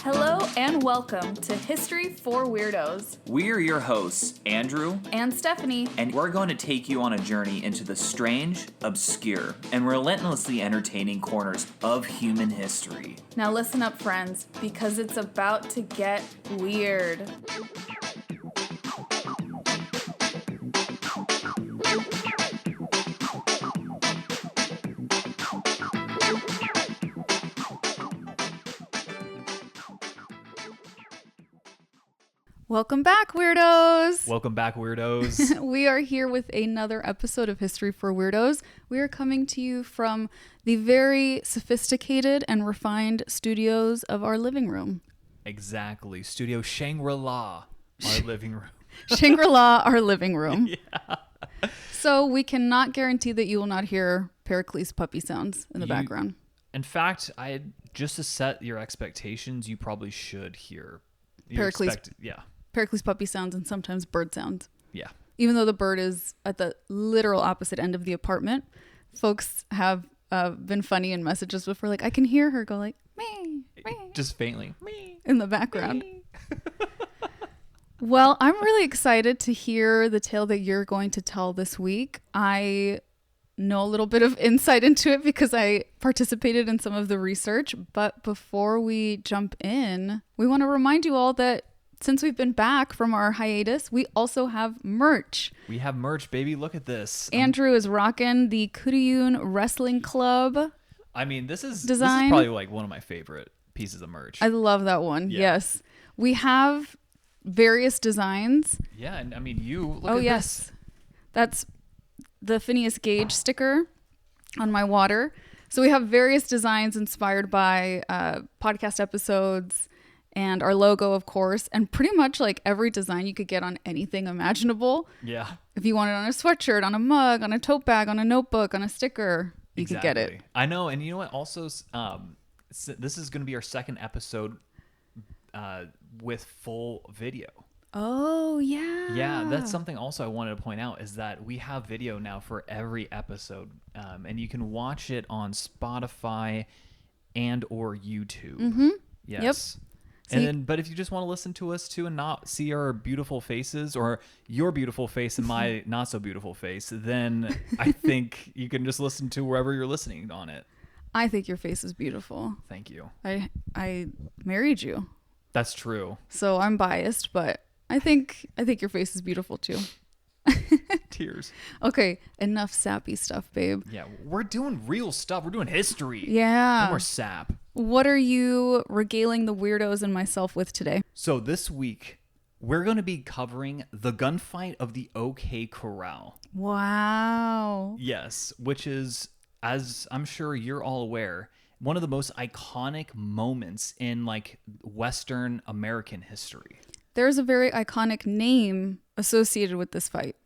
Hello and welcome to History for Weirdos. We're your hosts, Andrew and Stephanie, and we're going to take you on a journey into the strange, obscure, and relentlessly entertaining corners of human history. Now listen up, friends, because it's about to get weird. Welcome back, Weirdos! Welcome back, Weirdos. We are here with another episode of History for Weirdos. We are coming to you from the very sophisticated and refined studios of our living room. Exactly. Studio Shangri-La, our living room. Shangri-La, our living room. Yeah. So we cannot guarantee that you will not hear Pericles puppy sounds in the background. In fact, just to set your expectations, you probably should hear Pericles puppy sounds and sometimes bird sounds. Yeah. Even though the bird is at the literal opposite end of the apartment, folks have been funny in messages before, like, I can hear her go like, me, just faintly, me, in the background. Well, I'm really excited to hear the tale that you're going to tell this week. I know a little bit of insight into it because I participated in some of the research. But before we jump in, we want to remind you all that since we've been back from our hiatus, we also have merch. We have merch, baby. Look at this. Andrew is rocking the Kuriyun Wrestling Club. I mean, this is design. Probably like one of my favorite pieces of merch. I love that one. Yeah. Yes. We have various designs. Yeah. And I mean, look at this. That's the Phineas Gage sticker on my water. So we have various designs inspired by podcast episodes and our logo, of course, and pretty much like every design you could get on anything imaginable. Yeah. If you want it on a sweatshirt, on a mug, on a tote bag, on a notebook, on a sticker, you could get it. I know. And you know what? Also, this is going to be our second episode with full video. Oh, yeah. Yeah, that's something also I wanted to point out is that we have video now for every episode, and you can watch it on Spotify and or YouTube. Mm-hmm. Yes. Yep. But if you just want to listen to us too and not see our beautiful faces or your beautiful face and my not so beautiful face, then I think you can just listen to wherever you're listening on it. I think your face is beautiful. Thank you. I married you. That's true. So I'm biased, but I think your face is beautiful too. Tears. Okay, enough sappy stuff, babe. Yeah, we're doing real stuff. We're doing history. Yeah. No more sap. What are you regaling the weirdos and myself with today? So this week, we're going to be covering the gunfight of the OK Corral. Wow. Yes, which is, as I'm sure you're all aware, one of the most iconic moments in like Western American history. There's a very iconic name associated with this fight.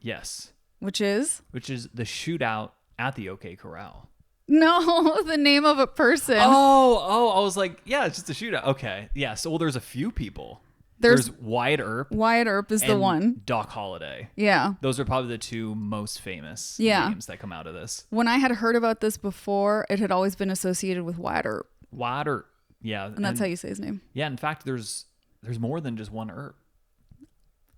Yes. Which is the shootout at the OK Corral. No, the name of a person. Oh, I was like, yeah, it's just a shootout. Okay. Yeah, so there's a few people. There's Wyatt Earp. Wyatt Earp is the one. Doc Holliday. Yeah. Those are probably the two most famous names that come out of this. When I had heard about this before, it had always been associated with Wyatt Earp. Wyatt Earp. Yeah. And that's how you say his name. Yeah, in fact, there's more than just one Earp.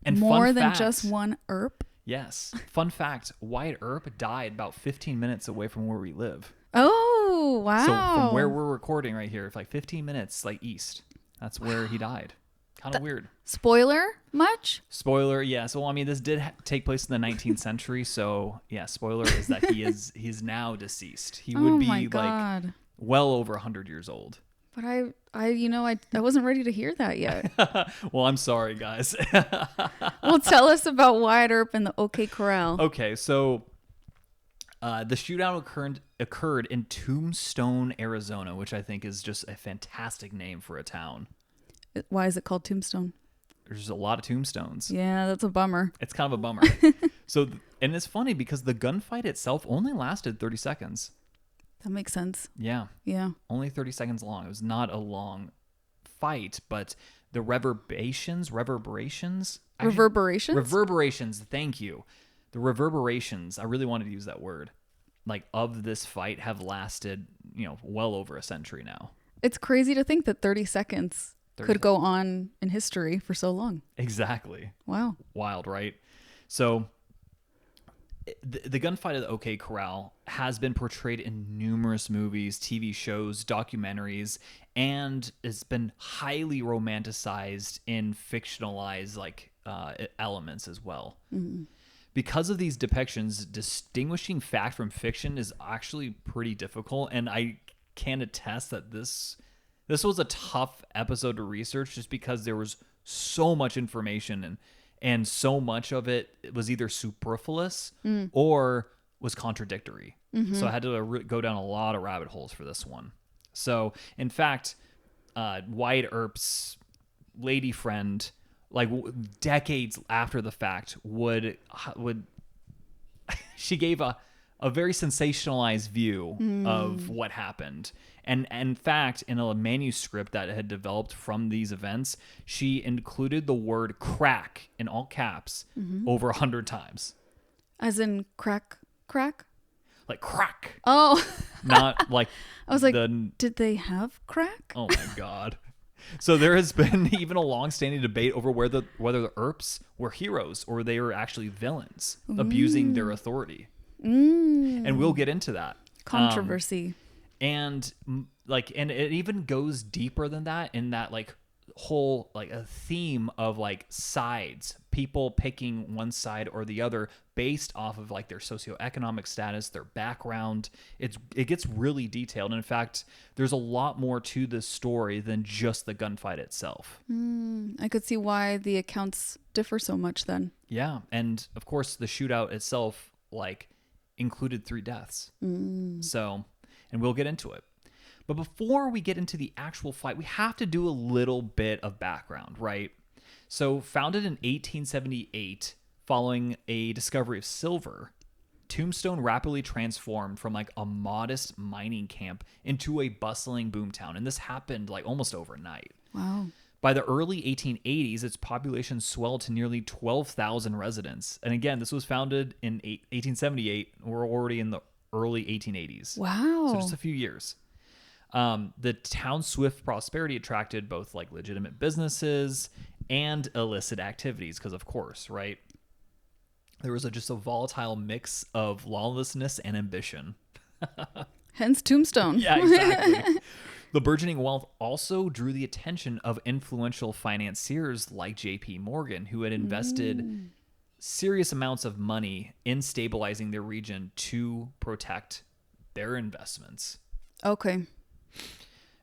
And more than just one Earp? Yes. Fun fact, Wyatt Earp died about 15 minutes away from where we live. Oh, wow. So from where we're recording right here, like 15 minutes like east. That's where he died. Kind of weird. Spoiler much? Spoiler, yes. Well, I mean, this did take place in the 19th century, so yeah, spoiler is that he's now deceased. He would be like well over 100 years old. But I wasn't ready to hear that yet. Well, I'm sorry, guys. Well, tell us about Wyatt Earp and the OK Corral. Okay, so the shootout occurred in Tombstone, Arizona, which I think is just a fantastic name for a town. Why is it called Tombstone? There's a lot of tombstones. Yeah, that's a bummer. It's kind of a bummer. And it's funny because the gunfight itself only lasted 30 seconds. That makes sense. Yeah. Yeah. Only 30 seconds long. It was not a long fight, but the reverberations, thank you. The reverberations, I really wanted to use that word, like of this fight have lasted well over a century now. It's crazy to think that 30 seconds could go on in history for so long. Exactly. Wow. Wild, right? So the gunfight at the OK Corral has been portrayed in numerous movies, TV shows, documentaries, and it's been highly romanticized in fictionalized elements as well. Mm-hmm. Because of these depictions, distinguishing fact from fiction is actually pretty difficult, and I can attest that this was a tough episode to research just because there was so much information and so much of it was either superfluous or was contradictory. Mm-hmm. So I had to go down a lot of rabbit holes for this one. So, in fact, Wyatt Earp's lady friend, decades after the fact, would she gave a very sensationalized view of what happened. And in fact, in a manuscript that had developed from these events, she included the word crack in all caps over 100 times. As in crack? Like crack. Oh. Not like... I was like, did they have crack? Oh my God. So there has been even a long-standing debate over whether the Earps were heroes or they were actually villains, abusing their authority. And we'll get into that. Controversy. And it even goes deeper than that in that whole a theme of sides, people picking one side or the other based off of their socioeconomic status, their background. It gets really detailed. And in fact, there's a lot more to this story than just the gunfight itself. I could see why the accounts differ so much then. Yeah. And of course the shootout itself included 3 deaths. So, and we'll get into it. But before we get into the actual fight, we have to do a little bit of background, right? So, founded in 1878, following a discovery of silver, Tombstone rapidly transformed from a modest mining camp into a bustling boomtown. And this happened almost overnight. Wow. By the early 1880s, its population swelled to nearly 12,000 residents. And again, this was founded in 1878. We're already in the early 1880s. Wow. So just a few years. The town's swift prosperity attracted both legitimate businesses and illicit activities because, of course, right? There was just a volatile mix of lawlessness and ambition. Hence Tombstone. Yeah, exactly. The burgeoning wealth also drew the attention of influential financiers like J.P. Morgan, who had invested serious amounts of money in stabilizing their region to protect their investments. Okay.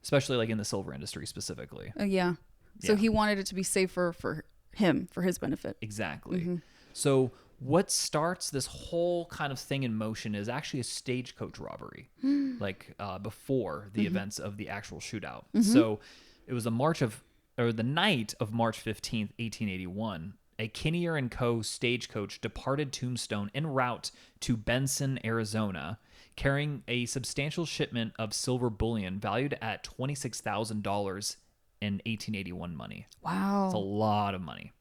Especially in the silver industry specifically. Yeah. So he wanted it to be safer for him, for his benefit. Exactly. Mm-hmm. So what starts this whole kind of thing in motion is actually a stagecoach robbery, before the events of the actual shootout. Mm-hmm. So it was the night of March 15th, 1881. A Kinnear & Co. stagecoach departed Tombstone en route to Benson, Arizona, carrying a substantial shipment of silver bullion valued at $26,000 in 1881 money. Wow. It's a lot of money.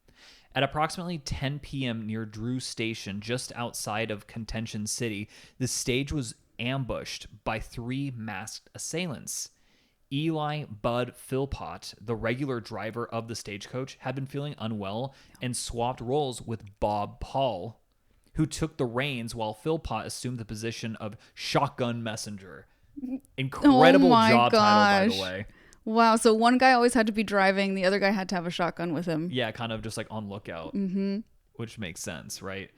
At approximately 10 p.m. near Drew Station, just outside of Contention City, the stage was ambushed by 3 masked assailants. Eli Bud Philpott, the regular driver of the stagecoach, had been feeling unwell and swapped roles with Bob Paul, who took the reins while Philpott assumed the position of shotgun messenger. Incredible job title, by the way. Wow, so one guy always had to be driving, the other guy had to have a shotgun with him. Yeah, kind of just on lookout, which makes sense, right?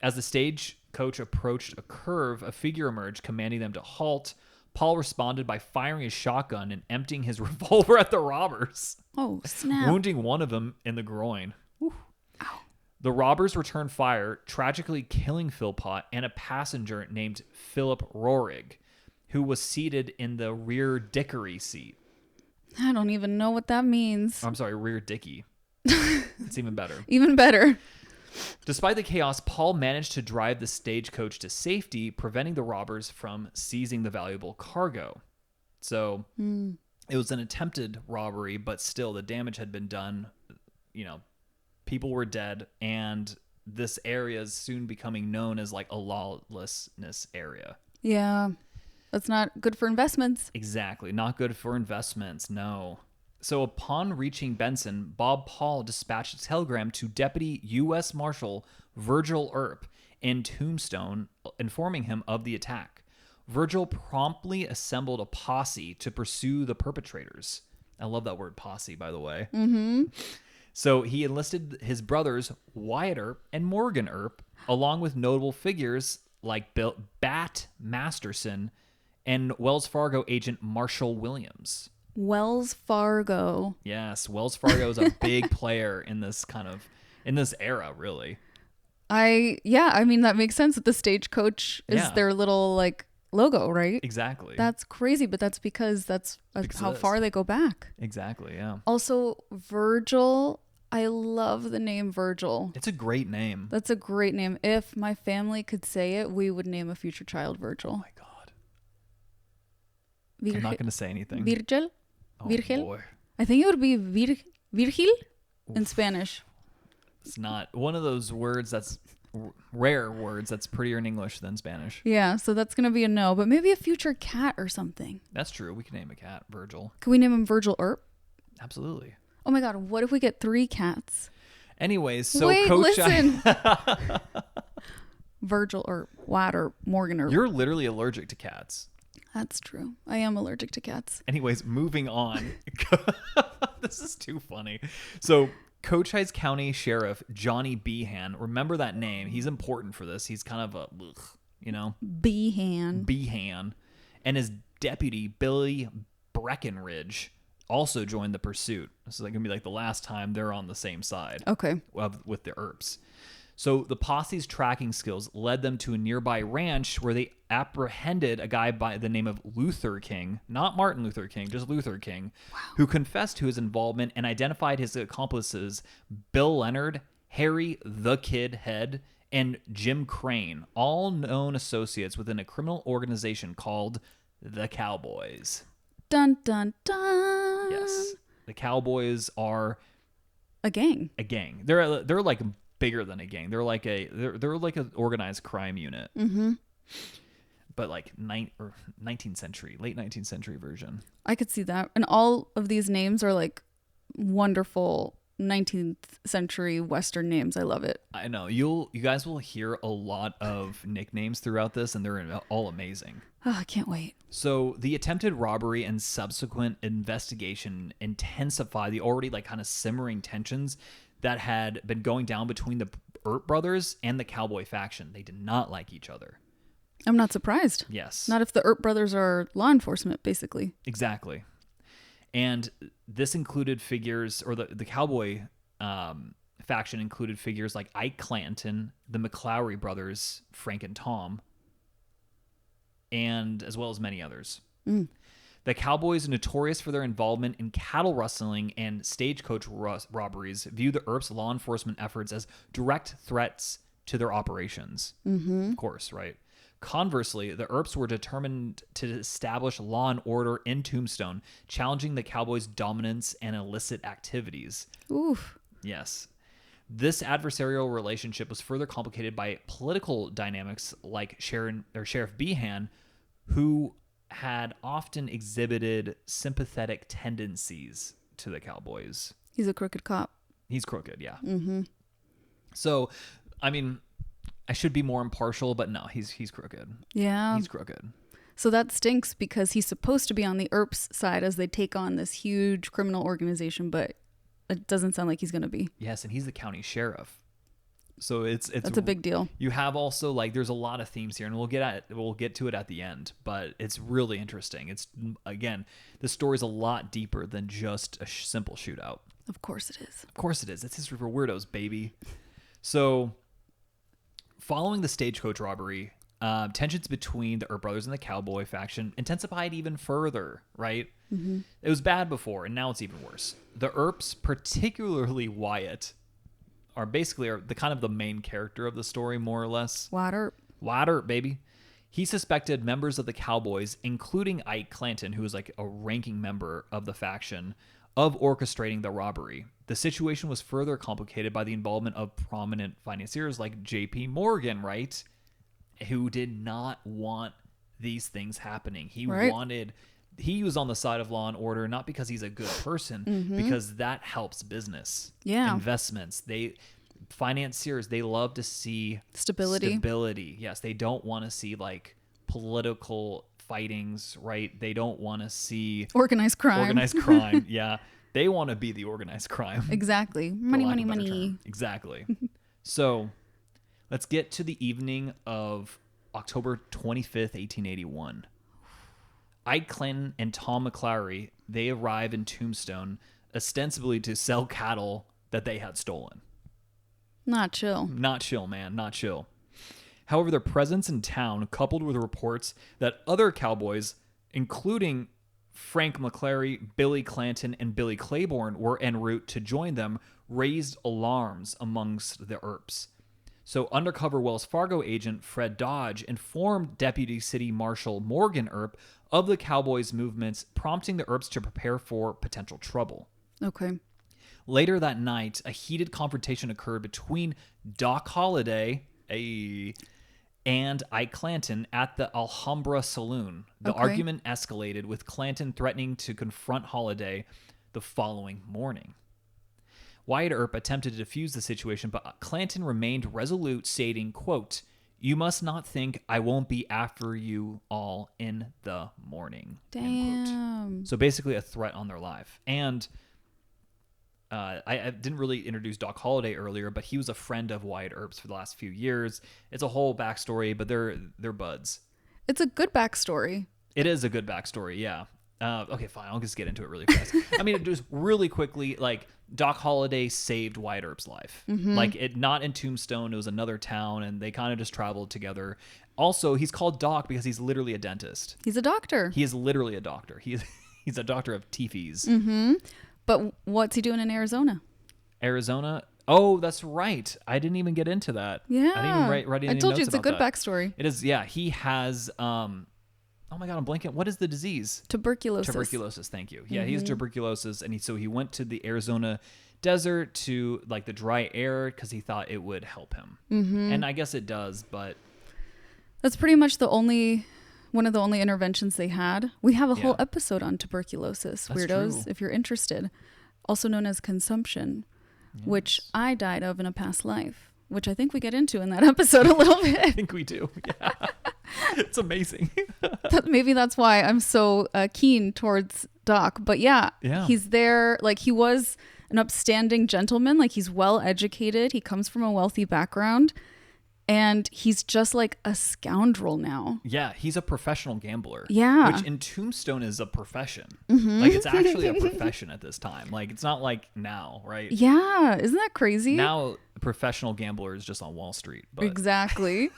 As the stagecoach approached a curve, a figure emerged, commanding them to halt. Paul responded by firing his shotgun and emptying his revolver at the robbers. Oh, snap. Wounding one of them in the groin. Whew. Ow. The robbers returned fire, tragically killing Philpott and a passenger named Philip Roerig, who was seated in the rear dickery seat. I don't even know what that means. I'm sorry, rear dicky. It's even better. Even better. Despite the chaos, Paul managed to drive the stagecoach to safety, preventing the robbers from seizing the valuable cargo. So it was an attempted robbery, but still the damage had been done. People were dead, and this area is soon becoming known as a lawlessness area. Yeah. That's not good for investments. Exactly. Not good for investments. No. So upon reaching Benson, Bob Paul dispatched a telegram to Deputy U.S. Marshal Virgil Earp in Tombstone, informing him of the attack. Virgil promptly assembled a posse to pursue the perpetrators. I love that word posse, by the way. Mm-hmm. So he enlisted his brothers, Wyatt Earp and Morgan Earp, along with notable figures like Bat Masterson and Wells Fargo agent Marshall Williams. Wells Fargo. Yes, Wells Fargo is a big player in this era, really. I mean, that makes sense that the Stagecoach is their little like logo, right? Exactly. That's crazy, but that's because that's how far they go back. Exactly, yeah. Also, Virgil, I love the name Virgil. It's a great name. That's a great name. If my family could say it, we would name a future child Virgil. Oh my God. I'm not going to say anything. Virgil? Oh, Virgil? boy. I think it would be Virgil in Spanish. It's not one of those words that's rare words that's prettier in English than Spanish. Yeah, so that's going to be a no, but maybe a future cat or something. That's true. We can name a cat Virgil. Can we name him Virgil Earp? Absolutely. Oh my God, what if we get 3 cats? Anyways, so Wait, Coach... listen. Virgil Earp, Wyatt Earp, Morgan Earp. You're literally allergic to cats. That's true. I am allergic to cats. Anyways, moving on. This is too funny. So Cochise County Sheriff Johnny Behan, remember that name. He's important for this. He's kind of a, Behan. And his deputy, Billy Breckenridge, also joined the pursuit. This is going to be like the last time they're on the same side. Okay. With the Earps. So the posse's tracking skills led them to a nearby ranch where they apprehended a guy by the name of Luther King, not Martin Luther King, just Luther King, who confessed to his involvement and identified his accomplices, Bill Leonard, Harry the Kid Head, and Jim Crane, all known associates within a criminal organization called the Cowboys. Dun, dun, dun. Yes. The Cowboys are a gang. They're like bigger than a gang. They're like an organized crime unit. Mm-hmm. But like 19th century, late 19th century version. I could see that. And all of these names are like wonderful 19th century Western names. I love it. I know. You guys will hear a lot of nicknames throughout this, and they're all amazing. Oh, I can't wait. So the attempted robbery and subsequent investigation intensify the already like kind of simmering tensions that had been going down between the Earp brothers and the Cowboy faction. They did not like each other. I'm not surprised. Yes. Not if the Earp brothers are law enforcement, basically. Exactly. And this included figures, or the Cowboy faction included figures like Ike Clanton, the McClowry brothers, Frank and Tom, and as well as many others. Mm. The Cowboys, notorious for their involvement in cattle rustling and stagecoach robberies, view the Earp's law enforcement efforts as direct threats to their operations. Mm-hmm. Of course, right? Conversely, the Earps were determined to establish law and order in Tombstone, challenging the Cowboys' dominance and illicit activities. Oof. Yes. This adversarial relationship was further complicated by political dynamics like Sheriff Behan, who had often exhibited sympathetic tendencies to the Cowboys. He's a crooked cop. He's crooked, yeah. Mm-hmm. So, I mean, I should be more impartial, but no, he's crooked. Yeah. He's crooked. So that stinks because he's supposed to be on the Earp's side as they take on this huge criminal organization, but it doesn't sound like he's going to be. Yes, and he's the county sheriff. So it's that's a big deal. You have also like there's a lot of themes here, and we'll get to it at the end, but it's really interesting. It's again, the story's a lot deeper than just a simple shootout. Of course it is. Of course it is. It's history for weirdos, baby. So, following the stagecoach robbery, tensions between the Earp brothers and the Cowboy faction intensified even further. Right? Mm-hmm. It was bad before, and now it's even worse. The Earps, particularly Wyatt, are the kind of the main character of the story, more or less. Wyatt Earp, baby. He suspected members of the Cowboys, including Ike Clanton, who was like a ranking member of the faction, of orchestrating the robbery. The situation was further complicated by the involvement of prominent financiers like J.P. Morgan, right? Who did not want these things happening. He Right. he was on the side of law and order, not because he's a good person, because that helps business. Yeah. Investments. Financiers, they love to see Stability. Yes, they don't want to see like political fightings, right? They don't want to see Organized crime. Yeah. They want to be the organized crime. Exactly. for Money, lack money, of a better money. term. Exactly. So let's get to the evening of October 25th, 1881. Ike Clinton and Tom McClary, they arrive in Tombstone ostensibly to sell cattle that they had stolen. Not chill. Not chill, man. Not chill. However, their presence in town, coupled with reports that other cowboys, including Frank McClary, Billy Clanton, and Billy Claiborne, were en route to join them, raised alarms amongst the Earps. So undercover Wells Fargo agent Fred Dodge informed Deputy City Marshal Morgan Earp of the cowboys' movements, prompting the Earps to prepare for potential trouble. Okay. Later that night, a heated confrontation occurred between Doc Holliday and Ike Clanton at the Alhambra Saloon. The argument escalated, with Clanton threatening to confront Holliday the following morning. Wyatt Earp attempted to defuse the situation, but Clanton remained resolute, stating, quote, "You must not think I won't be after you all in the morning." End quote. Damn. So basically a threat on their life. And I didn't really introduce Doc Holliday earlier, but he was a friend of Wyatt Earp's for the last few years. It's a whole backstory, but they're buds. It's a good backstory. It is a good backstory, yeah. Okay, fine. I'll just get into it really fast. I mean, just really quickly, like, Doc Holliday saved Wyatt Earp's life. Like, not in Tombstone. It was another town, and they kind of just traveled together. Also, he's called Doc because he's literally a dentist. He's a doctor. He is literally a doctor. He's a doctor of teepees. But what's he doing in Arizona? Arizona? Oh, that's right. I didn't even get into that. Yeah. I didn't even write any I told notes you it's a about good that. backstory. It is, yeah. He has, oh my God, I'm blanking. What is the disease? Tuberculosis. Thank you. Yeah, he has tuberculosis, and so he went to the Arizona desert to like the dry air because he thought it would help him. And I guess it does, but That's pretty much one of the only interventions they had. We have a whole Yeah. episode on tuberculosis, That's Weirdos, true. if you're interested. Also known as consumption, which I died of in a past life, which I think we get into in that episode a little I bit. think we do. Yeah. It's amazing. Maybe that's why I'm so keen towards Doc. But yeah, he's there. Like, he was an upstanding gentleman. Like, he's well educated. He comes from a wealthy background. And he's just like a scoundrel now. Yeah, he's a professional gambler. Yeah. Which in Tombstone is a profession. Like, it's actually a profession at this time. Like, it's not like now, right? Yeah. Isn't that crazy? Now, a professional gambler is just on Wall Street. But Exactly.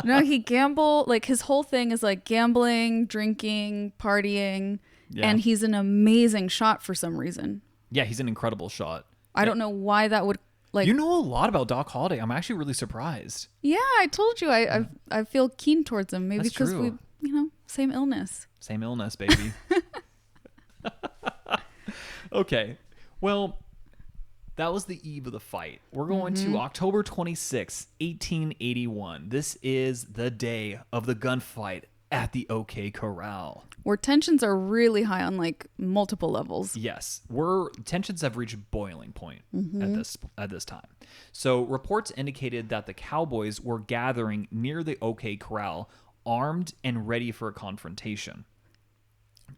No, he like his whole thing is like gambling, drinking, partying. Yeah. And he's an amazing shot for some reason. Yeah, he's an incredible shot. I don't know why that would like. You know a lot about Doc Holliday. I'm actually really surprised. Yeah, I told you I feel keen towards him. Maybe That's because true. we, same illness. Same illness, baby. Okay. Well, that was the eve of the fight. We're going to October 26, 1881. This is the day of the gunfight at the OK Corral. Where tensions are really high on like multiple levels. Yes, tensions have reached boiling point at this time. So reports indicated that the cowboys were gathering near the OK Corral, armed and ready for a confrontation.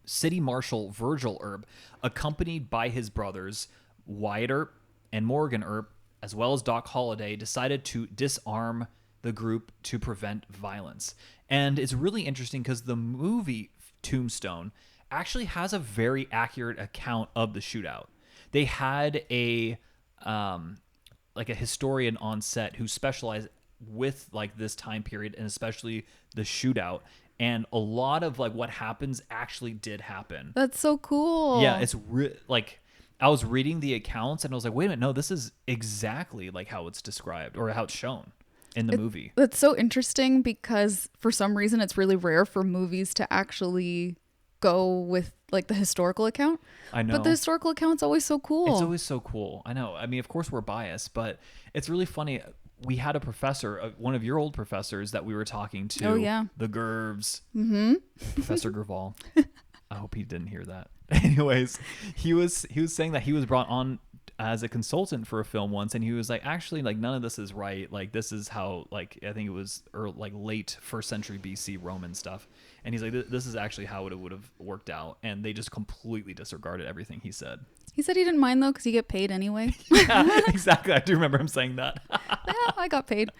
City Marshal Virgil Earp, accompanied by his brothers Wyatt Earp and Morgan Earp, as well as Doc Holliday, decided to disarm the group to prevent violence. And it's really interesting because the movie Tombstone actually has a very accurate account of the shootout. They had a historian on set who specialized with like this time period and especially the shootout, and a lot of like what happens actually did happen. That's so cool. Yeah, it's like I was reading the accounts and I was like, wait a minute, no, this is exactly like how it's described or how it's shown in the movie. That's so interesting because for some reason it's really rare for movies to actually go with like the historical account. I know. But the historical account's always so cool. It's always so cool. I know. I mean, of course we're biased, but it's really funny. we had a professor, one of your old professors that we were talking to. Oh, yeah. The Gervs. Mm-hmm. Professor Gerval. I hope he didn't hear that. Anyways, he was saying that he was brought on as a consultant for a film once, and he was like, actually, like, none of this is right. Like, this is how, like, I think it was like late 1st century BC Roman stuff. And he's like, this is actually how it would have worked out. And they just completely disregarded everything he said. He said he didn't mind though because he get paid anyway. Yeah, exactly. I do remember him saying that. Yeah, I got paid.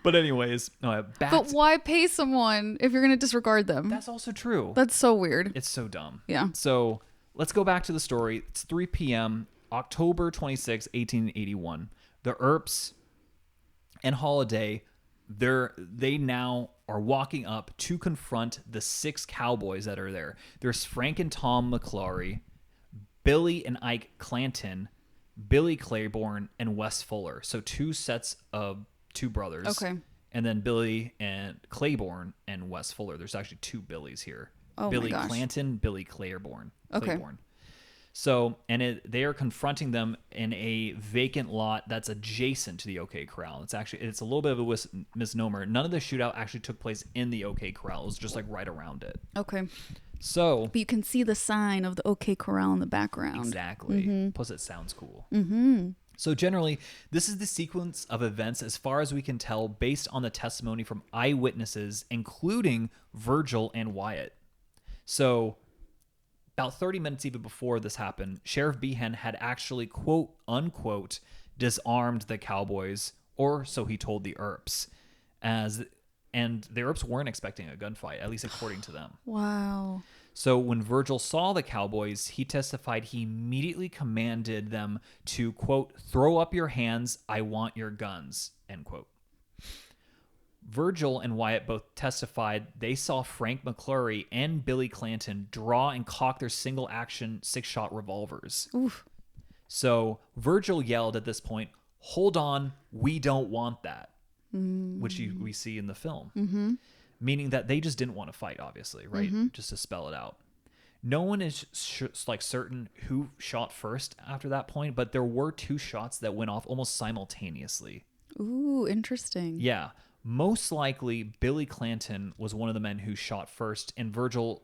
But anyways, but why pay someone if you're going to disregard them? That's also true. That's so weird. It's so dumb. Yeah. So let's go back to the story. It's 3 p.m., October 26, 1881. The Earps and Holliday, they now are walking up to confront the 6 cowboys that are there. There's Frank and Tom McClary, Billy and Ike Clanton, Billy Claiborne, and Wes Fuller. So 2 sets of 2 brothers. Okay. And then Billy and Claiborne and Wes Fuller. There's actually 2 Billies here. Oh Billy my gosh. Clanton, Billy Claiborne. Okay. So, and they are confronting them in a vacant lot that's adjacent to the OK Corral. It's a little bit of a misnomer. None of the shootout actually took place in the OK Corral. It was just like right around it. Okay. So, but you can see the sign of the OK Corral in the background. Exactly. Mm-hmm. Plus, it sounds cool. Mm-hmm. So generally, this is the sequence of events as far as we can tell based on the testimony from eyewitnesses, including Virgil and Wyatt. So about 30 minutes even before this happened, Sheriff Behan had actually, quote unquote, disarmed the cowboys, or so he told the Earps, and the Earps weren't expecting a gunfight, at least according to them. Wow. So when Virgil saw the cowboys, he testified he immediately commanded them to, quote, throw up your hands, I want your guns, end quote. Virgil and Wyatt both testified they saw Frank McClary and Billy Clanton draw and cock their single-action 6-shot revolvers. Oof. So Virgil yelled at this point, hold on, we don't want that, which we see in the film. Mm-hmm. Meaning that they just didn't want to fight, obviously, right? Mm-hmm. Just to spell it out. No one is certain who shot first after that point, but there were 2 shots that went off almost simultaneously. Ooh, interesting. Yeah. Most likely, Billy Clanton was one of the men who shot first, and Virgil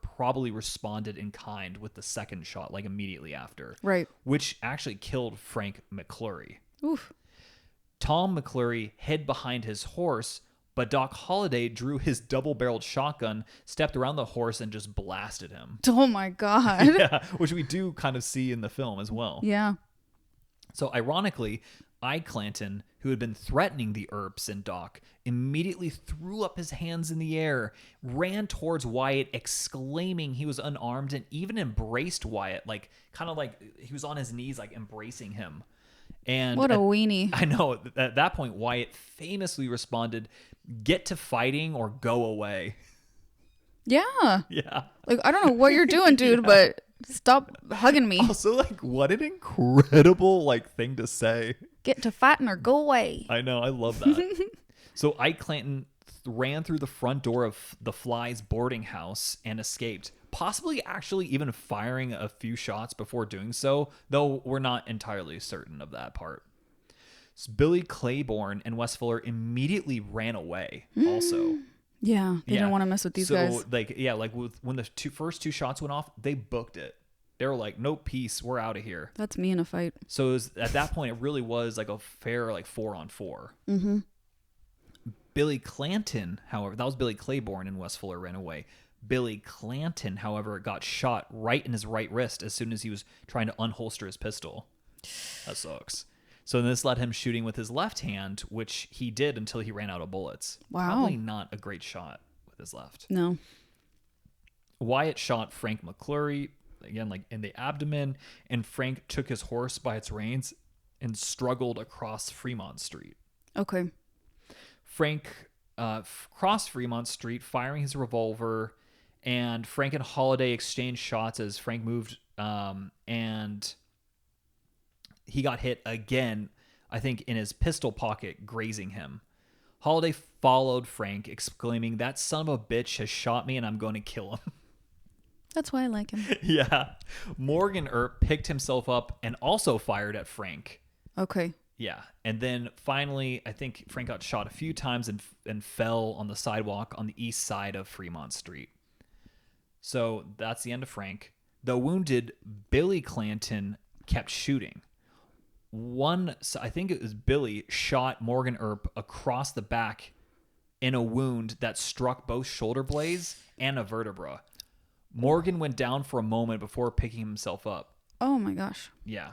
probably responded in kind with the second shot, like immediately after. Right. Which actually killed Frank McClary. Oof. Tom McClary hid behind his horse, but Doc Holliday drew his double-barreled shotgun, stepped around the horse, and just blasted him. Oh, my God. Yeah, which we do kind of see in the film as well. Yeah. So, ironically, Ike Clanton, who had been threatening the Earps and Doc, immediately threw up his hands in the air, ran towards Wyatt, exclaiming he was unarmed, and even embraced Wyatt, like kind of like he was on his knees, like embracing him. And what a weenie. I know. At that point, Wyatt famously responded, "Get to fighting or go away." Yeah. Yeah. Like, I don't know what you're doing, dude, but stop hugging me. Also, like, what an incredible, like, thing to say. Get to fighting or go away. I know. I love that. So Ike Clanton ran through the front door of the Fly's boarding house and escaped, possibly actually even firing a few shots before doing so, though we're not entirely certain of that part. So Billy Claiborne and Wes Fuller immediately ran away also. Yeah, they didn't want to mess with these guys. So, like when the first two shots went off, they booked it. They were like, "Nope, peace, we're out of here." That's me in a fight. So at that point, it really was like a fair 4-on-4. Mm-hmm. Billy Clanton, however, that was Billy Claiborne, and Wes Fuller ran away. Billy Clanton, however, got shot right in his right wrist as soon as he was trying to unholster his pistol. That sucks. So this led him shooting with his left hand, which he did until he ran out of bullets. Wow. Probably not a great shot with his left. No. Wyatt shot Frank McClary, again, in the abdomen, and Frank took his horse by its reins and struggled across Fremont Street. Okay. Frank crossed Fremont Street, firing his revolver, and Frank and Holliday exchanged shots as Frank moved, and he got hit again, I think, in his pistol pocket, grazing him. Holliday followed Frank, exclaiming, "That son of a bitch has shot me and I'm going to kill him." That's why I like him. Yeah. Morgan Earp picked himself up and also fired at Frank. Okay. Yeah. And then finally, I think Frank got shot a few times and fell on the sidewalk on the east side of Fremont Street. So that's the end of Frank. The wounded Billy Clanton kept shooting. I think it was Billy, shot Morgan Earp across the back in a wound that struck both shoulder blades and a vertebra. Morgan went down for a moment before picking himself up. Oh my gosh. Yeah.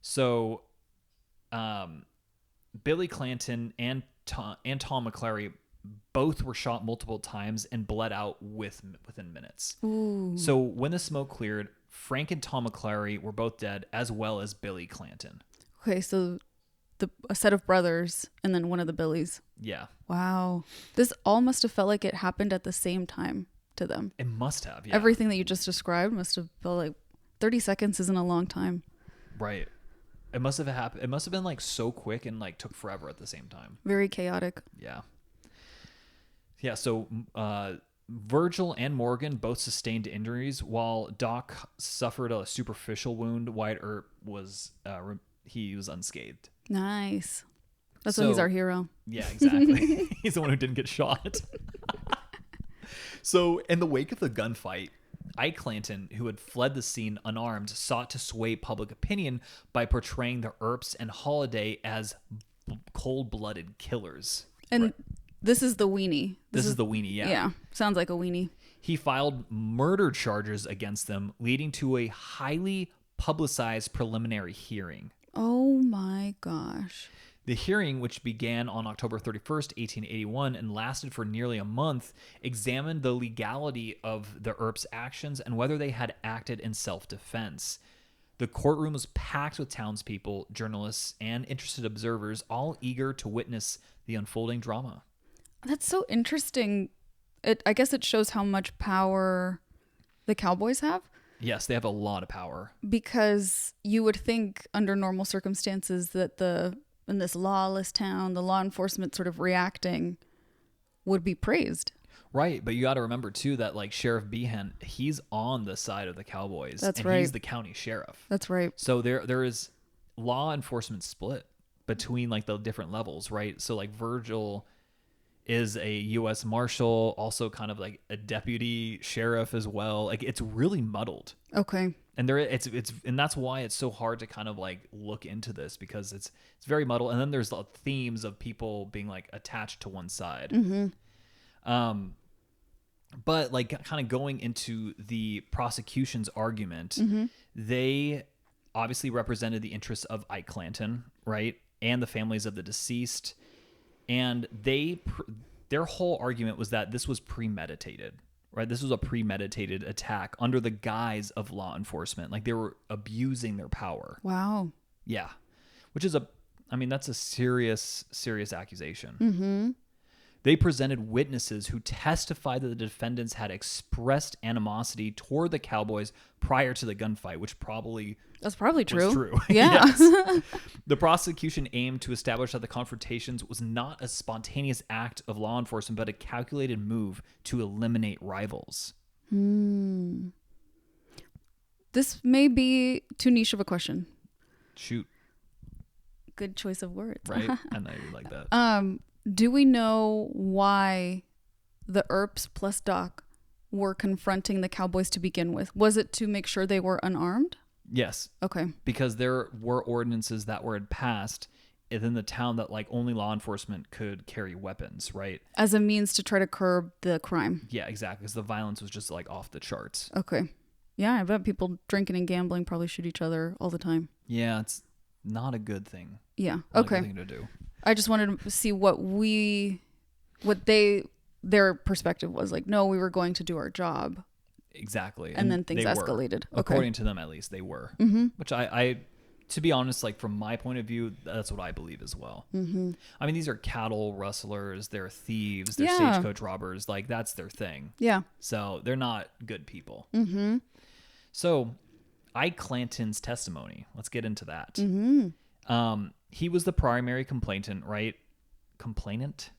So Billy Clanton and Tom McClary both were shot multiple times and bled out within minutes. Ooh. So when the smoke cleared, Frank and Tom McClary were both dead, as well as Billy Clanton. Okay, so a set of brothers and then one of the Billies. Yeah. Wow. This all must have felt like it happened at the same time to them. It must have, yeah. Everything that you just described must have felt like 30 seconds isn't a long time. Right. It must have happened. It must have been like so quick and like took forever at the same time. Very chaotic. Yeah. Yeah. So Virgil and Morgan both sustained injuries, while Doc suffered a superficial wound. Wyatt Earp was he was unscathed. Nice. That's why he's our hero. Yeah, exactly. He's the one who didn't get shot. So in the wake of the gunfight, Ike Clanton, who had fled the scene unarmed, sought to sway public opinion by portraying the Earps and Holliday as cold-blooded killers. And this is the weenie. This is the weenie, yeah. Yeah, sounds like a weenie. He filed murder charges against them, leading to a highly publicized preliminary hearing. Oh my gosh. The hearing, which began on October 31st, 1881, and lasted for nearly a month, examined the legality of the Earps' actions and whether they had acted in self-defense. The courtroom was packed with townspeople, journalists, and interested observers, all eager to witness the unfolding drama. That's so interesting. I guess it shows how much power the cowboys have. Yes, they have a lot of power. Because you would think under normal circumstances that in this lawless town, the law enforcement sort of reacting would be praised. Right, but you got to remember too that like Sheriff Behan, he's on the side of the cowboys. That's and right. He's the county sheriff. That's right. So there is law enforcement split between like the different levels, right? So like Virgil is a U.S. Marshal, also kind of like a deputy sheriff as well. Like it's really muddled. Okay. And and that's why it's so hard to kind of like look into this, because it's very muddled. And then there's the themes of people being like attached to one side. Mm-hmm. But like kind of going into the prosecution's argument, Mm-hmm. they obviously represented the interests of Ike Clanton, right? And the families of the deceased. And their whole argument was that this was premeditated, right? This was a premeditated attack under the guise of law enforcement. Like they were abusing their power. Wow. Yeah. Which is that's a serious accusation. Mm-hmm. They presented witnesses who testified that the defendants had expressed animosity toward the cowboys prior to the gunfight, which that's probably true. was true. Yeah. Yes. The prosecution aimed to establish that the confrontations was not a spontaneous act of law enforcement, but a calculated move to eliminate rivals. This may be too niche of a question. Shoot. Good choice of words. Right? I know you like that. Do we know why the Earps plus Doc were confronting the cowboys to begin with? Was it to make sure they were unarmed? Yes. Okay. Because there were ordinances that were passed within the town that like only law enforcement could carry weapons, right? As a means to try to curb the crime. Yeah, exactly. Because the violence was just like off the charts. Okay. Yeah, I bet people drinking and gambling probably shoot each other all the time. Yeah, it's not a good thing. Yeah. Not Okay. a good thing to do. I just wanted to see their perspective was like. No, we were going to do our job. Exactly. And then things they escalated. Were. Okay. According to them, at least, they were. Mm-hmm. Which I, to be honest, like from my point of view, that's what I believe as well. Mm-hmm. I mean, these are cattle rustlers, they're thieves, they're Yeah. stagecoach robbers. Like that's their thing. Yeah. So they're not good people. Mm-hmm. So Ike Clanton's testimony. Let's get into that. Mm-hmm. He was the primary complainant, right? Complainant?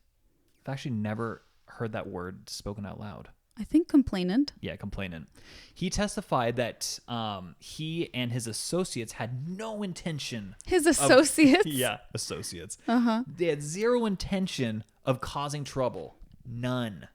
I've actually never heard that word spoken out loud. I think complainant. Yeah, complainant. He testified that he and his associates had no intention. His associates? Associates. Uh-huh. They had zero intention of causing trouble. None.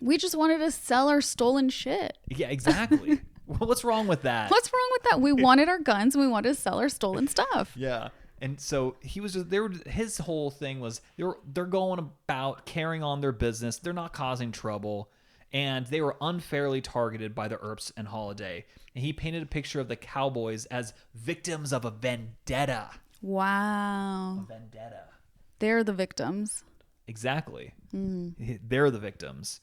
We just wanted to sell our stolen shit. Yeah, exactly. What's wrong with that? What's wrong with that? We wanted our guns and we wanted to sell our stolen stuff. Yeah. And so he was just his whole thing was they're going about carrying on their business. They're not causing trouble. And they were unfairly targeted by the Earps and Holliday. And he painted a picture of the cowboys as victims of a vendetta. Wow. A vendetta. They're the victims. Exactly. They're the victims.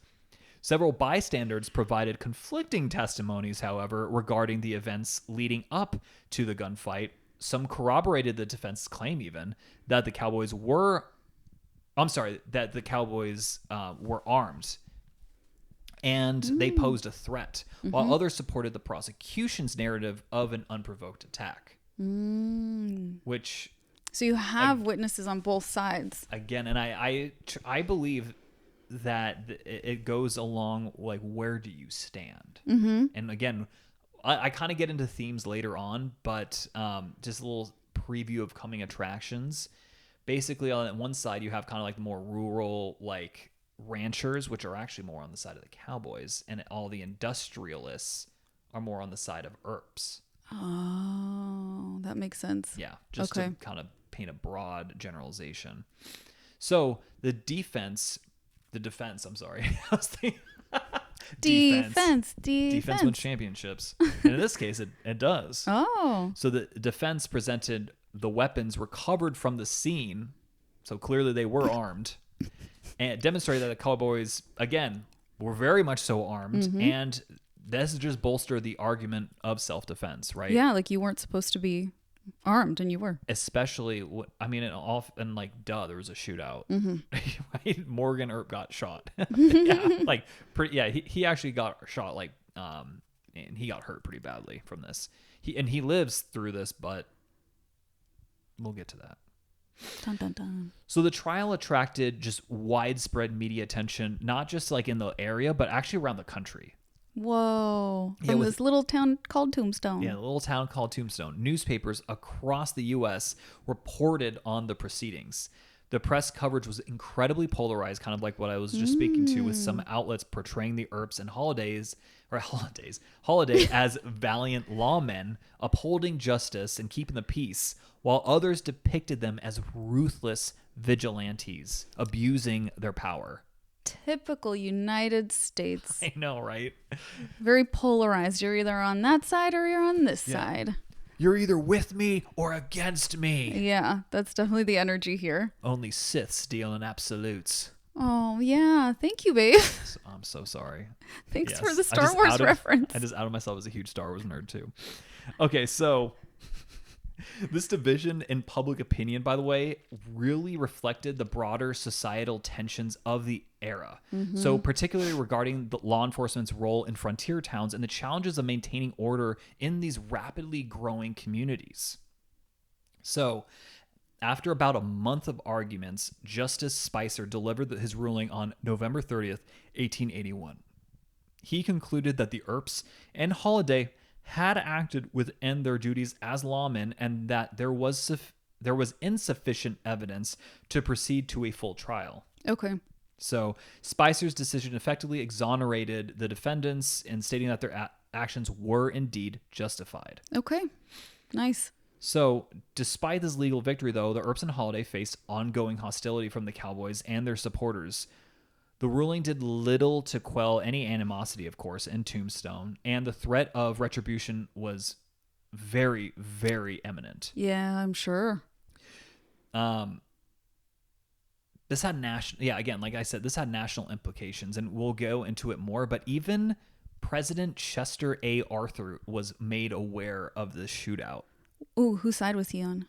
Several bystanders provided conflicting testimonies, however, regarding the events leading up to the gunfight. Some corroborated the defense's claim even that the cowboys were armed. And they posed a threat, while others supported the prosecution's narrative of an unprovoked attack. Which, so you have witnesses on both sides. again, and I believe that it goes along like, where do you stand? And again, I kind of get into themes later on, but just a little preview of coming attractions. Basically, on one side, you have kind of like the more rural, like ranchers, which are actually more on the side of the cowboys, and all the industrialists are more on the side of Earps. Oh, that makes sense. Yeah, just to kind of paint a broad generalization. So the defense, I'm sorry. I was thinking, defense wins championships. And in this case, it does. Oh. So the defense presented the weapons recovered from the scene. So clearly they were armed. And it demonstrated that the cowboys, again, were very much so armed. And this just bolstered the argument of self-defense, right? Yeah, like you weren't supposed to be armed and you were. Especially, there was a shootout. Right? Morgan Earp got shot. He actually got shot, and he got hurt pretty badly from this. He lives through this, but we'll get to that. Dun, dun, dun. So the trial attracted just widespread media attention, not just like in the area, but actually around the country. Whoa. From this little town called Tombstone. Yeah, a little town called Tombstone. Newspapers across the U.S. reported on the proceedings. The press coverage was incredibly polarized, kind of like what I was just speaking to, with some outlets portraying the Earps and Holliday as valiant lawmen upholding justice and keeping the peace, while others depicted them as ruthless vigilantes abusing their power. Typical United States. I know, right? Very polarized. You're either on that side or you're on this side. You're either with me or against me. Yeah, that's definitely the energy here. Only Siths deal in absolutes. Oh, yeah. Thank you, babe. I'm so sorry. Thanks for the Star Wars reference. I just outed myself as a huge Star Wars nerd, too. Okay, so this division in public opinion, by the way, really reflected the broader societal tensions of the era. So particularly regarding the law enforcement's role in frontier towns and the challenges of maintaining order in these rapidly growing communities. So after about a month of arguments, Justice Spicer delivered his ruling on November 30th, 1881. He concluded that the Earps and Holliday had acted within their duties as lawmen and that there was insufficient evidence to proceed to a full trial. Okay. So Spicer's decision effectively exonerated the defendants in stating that their actions were indeed justified. Okay. Nice. So despite this legal victory, though, the Earps and Holliday faced ongoing hostility from the cowboys and their supporters. The ruling did little to quell any animosity, of course, in Tombstone, and the threat of retribution was very, very imminent. Yeah, I'm sure. This had like I said, this had national implications, and we'll go into it more, but even President Chester A. Arthur was made aware of this shootout. Ooh, whose side was he on?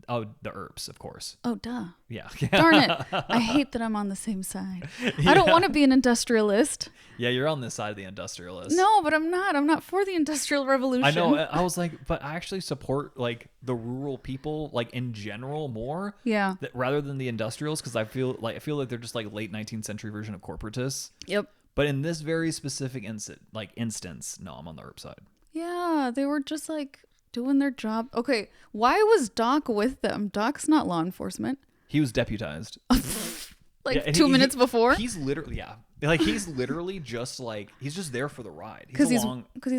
Oh, the Earps, of course. Oh, duh. Yeah. Darn it. I hate that I'm on the same side. I don't want to be an industrialist. Yeah, you're on this side of the industrialist. No, but I'm not. I'm not for the Industrial Revolution. I know. I was like, but I actually support like the rural people, like in general, more. Yeah. Rather than the industrials, because I feel like they're just like late 19th century version of corporatists. Yep. But in this very specific instance, no, I'm on the Earp side. Yeah, they were just like doing their job. Okay, why was Doc with them? Doc's not law enforcement. He was deputized. Like Yeah, 2 minutes before? He's literally, he's literally just like, he's just there for the ride. Because he's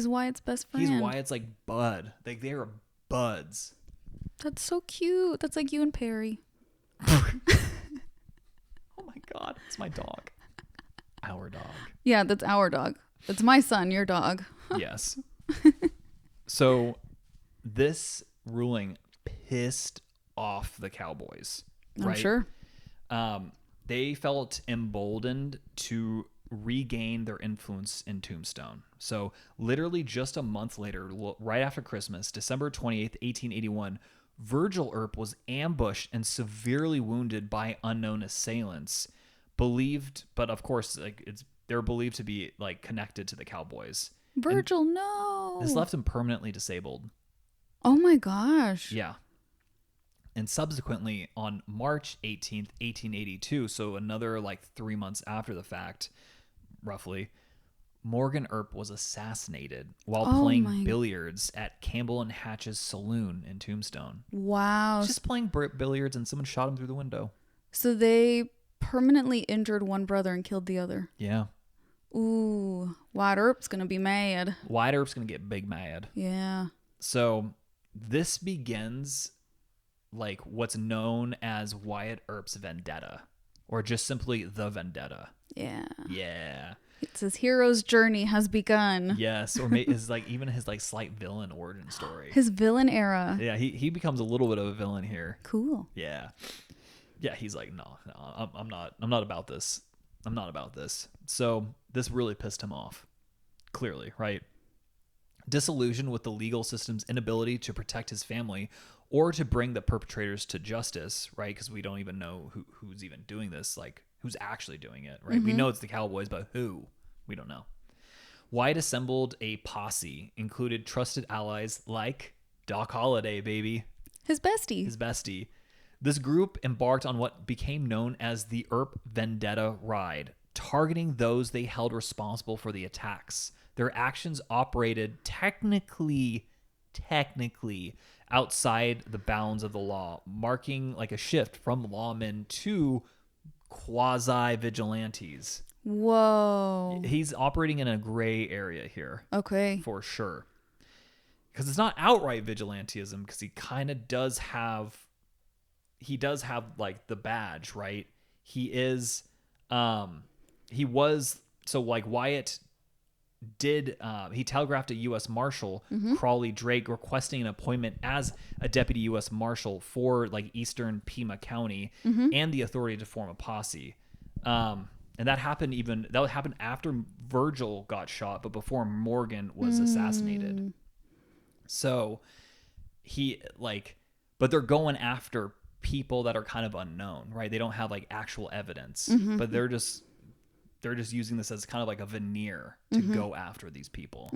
Wyatt's best friend. He's Wyatt's like bud. Like they are buds. That's so cute. That's like you and Perry. Oh my God, it's my dog. Our dog. Yeah, that's our dog. It's my son, your dog. Yes. So this ruling pissed off the Cowboys. Right? I'm sure. They felt emboldened to regain their influence in Tombstone. So literally just a month later, right after Christmas, December 28th, 1881, Virgil Earp was ambushed and severely wounded by unknown assailants, but of course, like they're believed to be like connected to the Cowboys. Virgil, no. This left him permanently disabled. Oh my gosh. Yeah. And subsequently, on March 18th, 1882, so another like 3 months after the fact, roughly, Morgan Earp was assassinated while playing billiards at Campbell and Hatch's saloon in Tombstone. Wow. Just playing billiards and someone shot him through the window. So they permanently injured one brother and killed the other. Yeah. Ooh. Wyatt Earp's going to be mad. Wyatt Earp's going to get big mad. Yeah. So this begins like what's known as Wyatt Earp's vendetta, or just simply the vendetta. Yeah. Yeah. It's his hero's journey has begun. Yes, or is like even his like slight villain origin story. His villain era. Yeah, he becomes a little bit of a villain here. Cool. Yeah. Yeah, he's like, no, I'm not about this. I'm not about this. So this really pissed him off. Clearly, right? Disillusioned with the legal system's inability to protect his family or to bring the perpetrators to justice, right? Because we don't even know who's even doing this, like who's actually doing it, right? Mm-hmm. We know it's the Cowboys, but who? We don't know. Wyatt assembled a posse, included trusted allies like Doc Holliday, baby. His bestie. This group embarked on what became known as the Earp Vendetta Ride, targeting those they held responsible for the attacks. Their actions operated technically outside the bounds of the law, marking like a shift from lawmen to quasi-vigilantes. Whoa. He's operating in a gray area here. Okay. For sure. Because it's not outright vigilantism, because he kind of does have like the badge, right? So like Wyatt did, he telegraphed a U.S. Marshal, Crawley Drake, requesting an appointment as a deputy U.S. Marshal for like Eastern Pima County and the authority to form a posse. And that happened after Virgil got shot, but before Morgan was assassinated. So but they're going after people that are kind of unknown, right? They don't have like actual evidence, but they're just using this as kind of like a veneer to go after these people.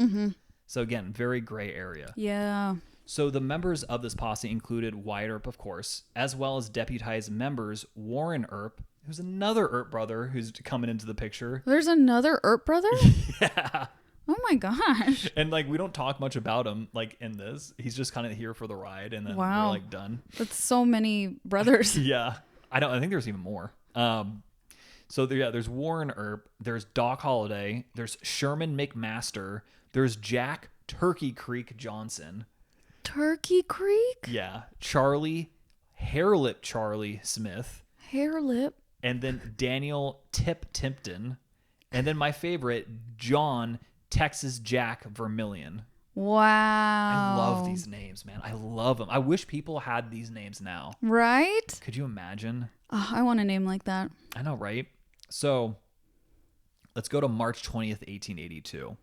So again, very gray area. Yeah. So the members of this posse included Wyatt Earp, of course, as well as deputized members Warren Earp, who's another Earp brother who's coming into the picture. There's another Earp brother? Yeah. Oh my gosh. And like we don't talk much about him like in this. He's just kind of here for the ride, and then we're like done. That's so many brothers. Yeah. I think there's even more. So there's Warren Earp, there's Doc Holliday, there's Sherman McMaster, there's Jack Turkey Creek Johnson. Turkey Creek? Yeah. Hairlip Charlie Smith. Hairlip. And then Daniel Tip Timpton. And then my favorite, John Texas Jack Vermillion. Wow. I love these names, man. I love them. I wish people had these names now. Right? Could you imagine? Oh, I want a name like that. I know, right? So let's go to March 20th, 1882.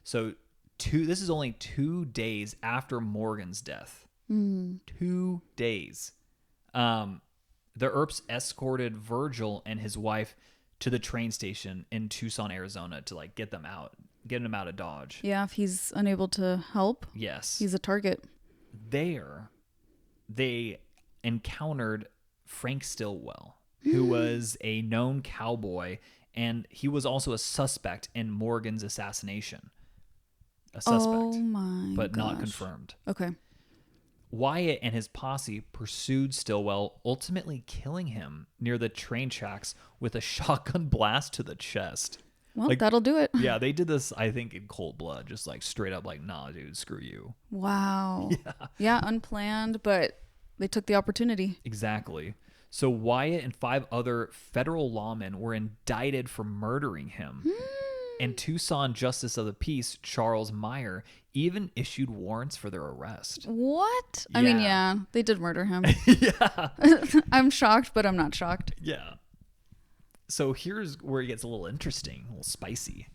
So this is only 2 days after Morgan's death. 2 days. The Earps escorted Virgil and his wife to the train station in Tucson, Arizona to like get them out of Dodge. Yeah, if he's unable to help. Yes. He's a target. There, they encountered Frank Stillwell, who was a known cowboy and he was also a suspect in Morgan's assassination. A suspect, but not confirmed. Okay. Wyatt and his posse pursued Stillwell, ultimately killing him near the train tracks with a shotgun blast to the chest. Well, that'll do it. Yeah, they did this, I think, in cold blood, just like straight up like, nah, dude, screw you. Wow. Yeah, unplanned, but they took the opportunity. Exactly. So Wyatt and 5 other federal lawmen were indicted for murdering him. And Tucson Justice of the Peace, Charles Meyer, even issued warrants for their arrest. What? I mean, yeah, they did murder him. Yeah. I'm shocked, but I'm not shocked. Yeah. So here's where it gets a little interesting, a little spicy.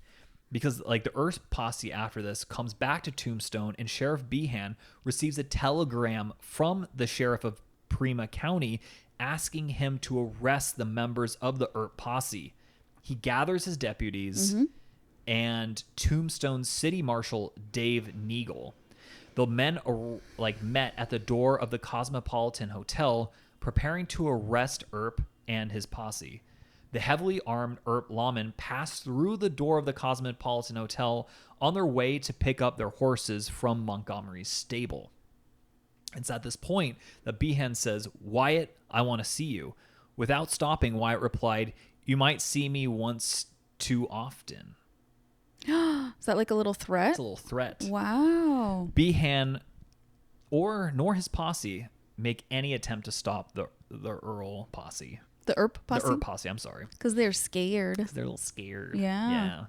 Because like the Earp posse after this comes back to Tombstone, and Sheriff Behan receives a telegram from the sheriff of Prima County asking him to arrest the members of the Earp posse. He gathers his deputies and Tombstone's city marshal Dave Neagle. The men met at the door of the Cosmopolitan Hotel, preparing to arrest Earp and his posse. The heavily armed Earp lawmen passed through the door of the Cosmopolitan Hotel on their way to pick up their horses from Montgomery's stable. It's at this point that Behan says, "Wyatt, I want to see you." Without stopping, Wyatt replied, "You might see me once too often." Is that like a little threat? It's a little threat. Wow. Behan nor his posse make any attempt to stop the Earl posse. The Earp posse? The Earp posse, I'm sorry. Because they're scared. They're a little scared. Yeah.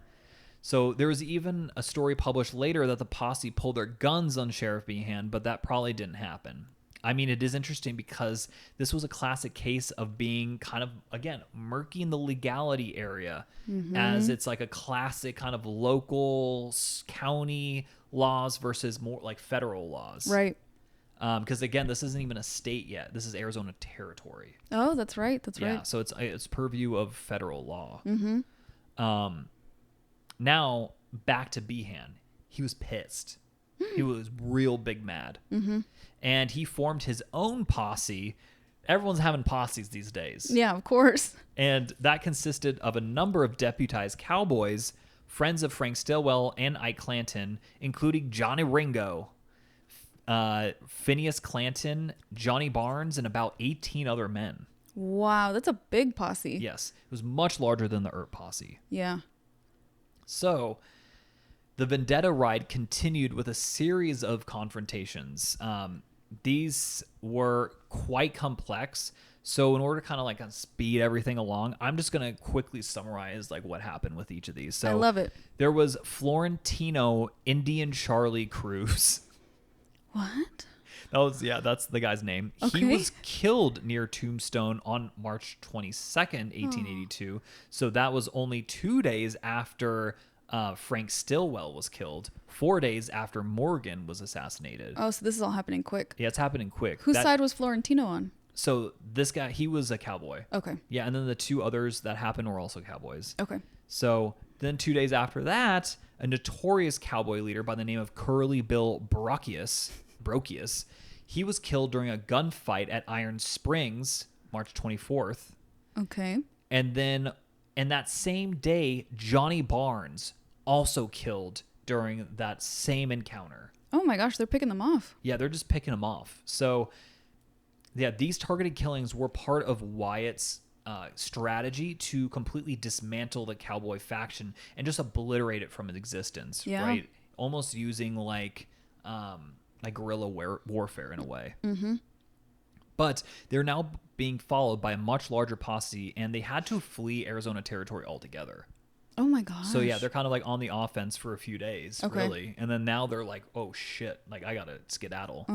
So there was even a story published later that the posse pulled their guns on Sheriff Behan, but that probably didn't happen. I mean, it is interesting because this was a classic case of being kind of, again, murky in the legality area, as it's like a classic kind of local county laws versus more like federal laws. Right. Because again, this isn't even a state yet. This is Arizona territory. Oh, that's right. That's Yeah, right. so it's purview of federal law. Now back to Behan. He was pissed. He was real big mad. And he formed his own posse. Everyone's having posses these days. Yeah, of course. And that consisted of a number of deputized cowboys, friends of Frank Stillwell and Ike Clanton, including Johnny Ringo, Phineas Clanton, Johnny Barnes, and about 18 other men. Wow, that's a big posse. Yes, it was much larger than the Earp posse. Yeah. So the vendetta ride continued with a series of confrontations. These were quite complex. So in order to kind of like speed everything along, I'm just going to quickly summarize like what happened with each of these. So I love it. There was Florentino Indian Charlie Cruz. What? That's the guy's name. Okay. He was killed near Tombstone on March 22nd, 1882. So that was only 2 days after Frank Stillwell was killed, 4 days after Morgan was assassinated. Oh, so this is all happening quick. Yeah, it's happening quick. Whose side was Florentino on? So this guy, he was a cowboy. Okay. Yeah, and then the 2 others that happened were also cowboys. Okay. So then 2 days after that, a notorious cowboy leader by the name of Curly Bill Brokius, he was killed during a gunfight at Iron Springs, March 24th. Okay. And then in that same day, Johnny Barnes also killed during that same encounter. Oh my gosh, they're picking them off. Yeah, they're just picking them off. So yeah, these targeted killings were part of Wyatt's strategy to completely dismantle the cowboy faction and just obliterate it from its existence. Yeah. Right? Almost using like guerrilla warfare in a way. But they're now being followed by a much larger posse, and they had to flee Arizona territory altogether. Oh my gosh. So yeah, they're kind of like on the offense for a few days, Okay. really. And then now they're like, oh shit, like I gotta skedaddle.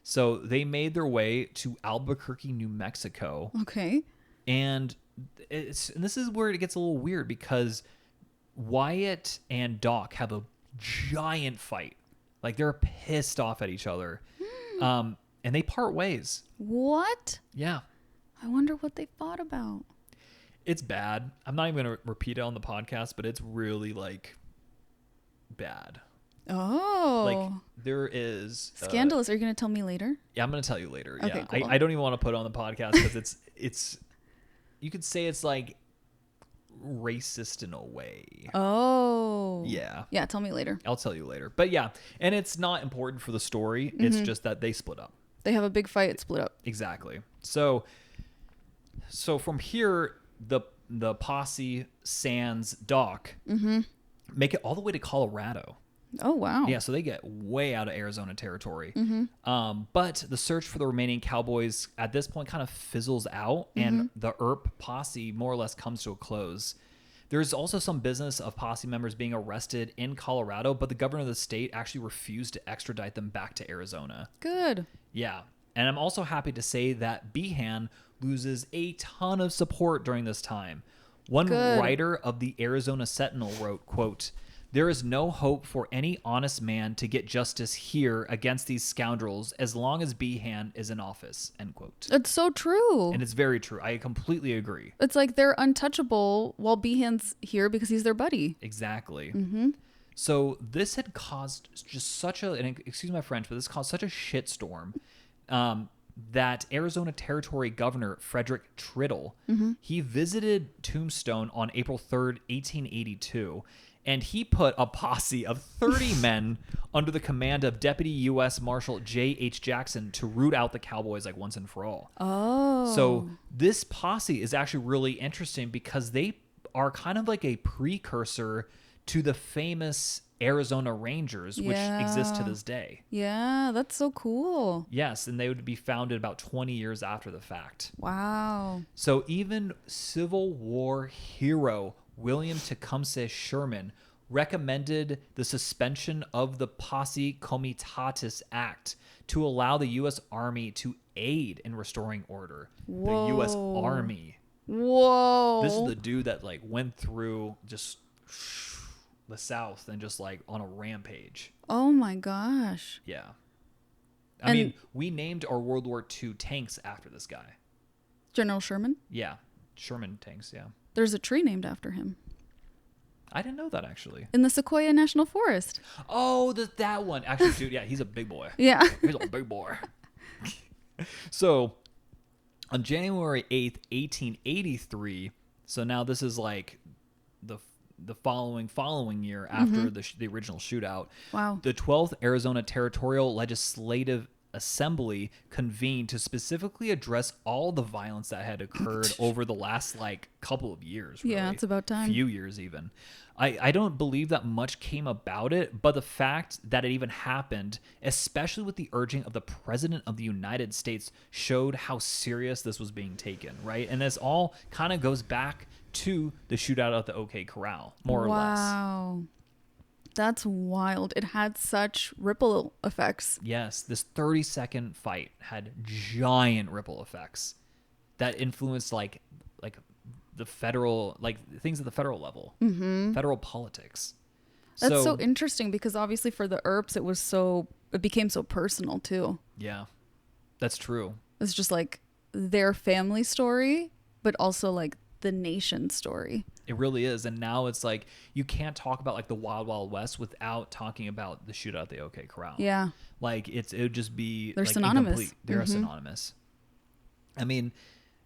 So they made their way to Albuquerque, New Mexico. Okay. And this is where it gets a little weird because Wyatt and Doc have a giant fight. Like they're pissed off at each other. And they part ways. What? Yeah. I wonder what they fought about. It's bad. I'm not even going to repeat it on the podcast, but it's really like bad. Oh. Like there is scandalous. Are you going to tell me later? Yeah, I'm going to tell you later. Okay, Yeah. cool. I don't even want to put it on the podcast because it's you could say it's like racist in a way. Oh. Yeah. Yeah, tell me later. I'll tell you later. But yeah, and it's not important for the story. It's just that they split up. They have a big fight, it's split up. Exactly. So from here, the posse sans Doc make it all the way to Colorado. Oh, wow. Yeah, so they get way out of Arizona territory. But the search for the remaining cowboys at this point kind of fizzles out, and the Earp posse more or less comes to a close. There's also some business of posse members being arrested in Colorado, but the governor of the state actually refused to extradite them back to Arizona. Good. Yeah. And I'm also happy to say that Behan loses a ton of support during this time. One writer of the Arizona Sentinel wrote, quote, "There is no hope for any honest man to get justice here against these scoundrels as long as Behan is in office," end quote. It's so true. And it's very true. I completely agree. It's like they're untouchable while Behan's here because he's their buddy. Exactly. So this had caused just such a, and excuse my French, but this caused such a shitstorm that Arizona Territory Governor Frederick Triddle, he visited Tombstone on April 3rd, 1882, and he put a posse of 30 men under the command of Deputy U.S. Marshal J.H. Jackson to root out the cowboys like once and for all. Oh. So this posse is actually really interesting because they are kind of like a precursor to the famous Arizona Rangers, which exist to this day. Yeah, that's so cool. Yes, and they would be founded about 20 years after the fact. Wow. So even Civil War hero William Tecumseh Sherman recommended the suspension of the Posse Comitatus Act to allow the U.S. Army to aid in restoring order. Whoa. The U.S. Army. Whoa. This is the dude that like went through just the South and just like on a rampage. Oh my gosh. Yeah. I mean, we named our World War II tanks after this guy. General Sherman? Yeah. Sherman tanks, yeah. There's a tree named after him. I didn't know that, actually. In the Sequoia National Forest. Oh, that one. Actually, dude, yeah, he's a big boy. Yeah. He's a big boy. So, on January 8th, 1883, so now this is like the following year after the original shootout. Wow. The 12th Arizona Territorial Legislative Assembly convened to specifically address all the violence that had occurred over the last like couple of years. Really. Yeah, it's about time. Few years even. I don't believe that much came about it, but the fact that it even happened, especially with the urging of the President of the United States, showed how serious this was being taken, right? And this all kind of goes back to the shootout at the OK Corral, more or less. Wow. That's wild. It had such ripple effects. Yes, this 30-second fight had giant ripple effects that influenced like the federal, like things at the federal level, federal politics. That's so interesting because obviously for the Earps, it became so personal too. Yeah, that's true. It's just like their family story, but also like the nation story. It really is. And now it's like you can't talk about like the Wild Wild West without talking about the shootout at the OK Corral. Yeah. Like it would just be they're like synonymous. Incomplete. They're synonymous. I mean,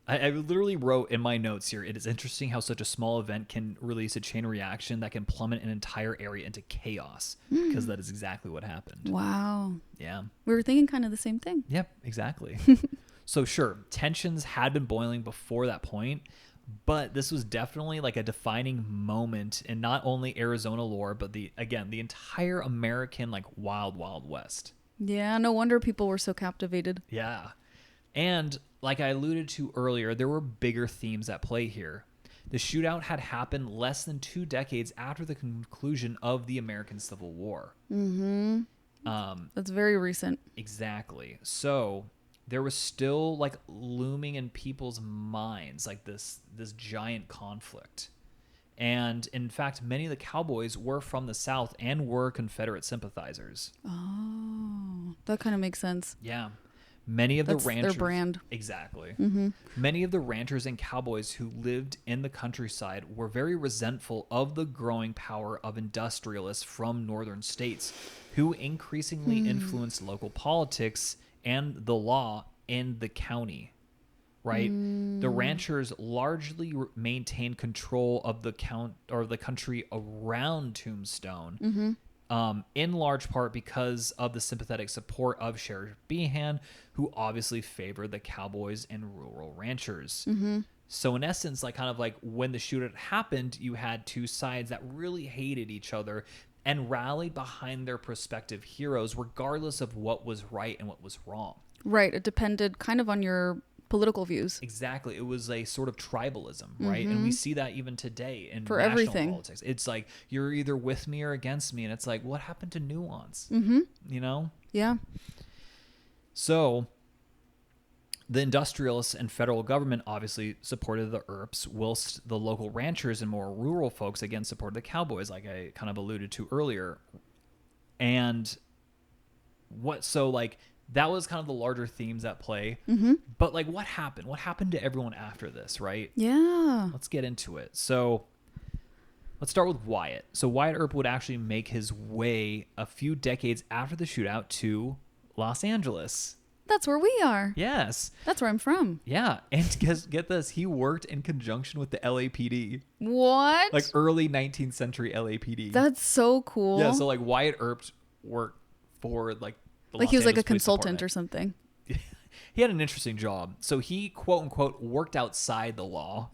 I literally wrote in my notes here, it is interesting how such a small event can release a chain reaction that can plummet an entire area into chaos because that is exactly what happened. Wow. Yeah. We were thinking kind of the same thing. Yep, exactly. So sure, tensions had been boiling before that point, but this was definitely like a defining moment in not only Arizona lore, but the entire American like wild, wild west. Yeah, no wonder people were so captivated. Yeah. And like I alluded to earlier, there were bigger themes at play here. The shootout had happened less than 2 decades after the conclusion of the American Civil War. That's very recent. Exactly. So there was still like looming in people's minds like this giant conflict. And in fact, many of the cowboys were from the South and were Confederate sympathizers. Oh, that kind of makes sense. Yeah. Many of the ranchers, their brand. Exactly. Many of the ranchers and cowboys who lived in the countryside were very resentful of the growing power of industrialists from northern states who increasingly influenced local politics and the law in the county. right? The ranchers largely maintained control of the country around Tombstone, in large part because of the sympathetic support of Sheriff Behan, who obviously favored the cowboys and rural ranchers. So in essence, like kind of like when the shootout happened, you had two sides that really hated each other and rallied behind their prospective heroes, regardless of what was right and what was wrong. Right. It depended kind of on your political views. Exactly. It was a sort of tribalism, right? And we see that even today in For national everything. politics. It's like you're either with me or against me, and it's like, what happened to nuance? You know? Yeah. So the industrialists and federal government obviously supported the Earps, whilst the local ranchers and more rural folks again supported the cowboys, like I kind of alluded to earlier. And that was kind of the larger themes at play. But like what happened? What happened to everyone after this, right? Yeah. Let's get into it. So let's start with Wyatt. So Wyatt Earp would actually make his way a few decades after the shootout to Los Angeles. That's where we are. Yes. That's where I'm from. Yeah. And get this, he worked in conjunction with the LAPD. What? Like early 19th century LAPD. That's so cool. Yeah, so like Wyatt Earp worked for like the like Los he was like a Angeles Police consultant or Department. something. He had an interesting job. So he, quote unquote, worked outside the law,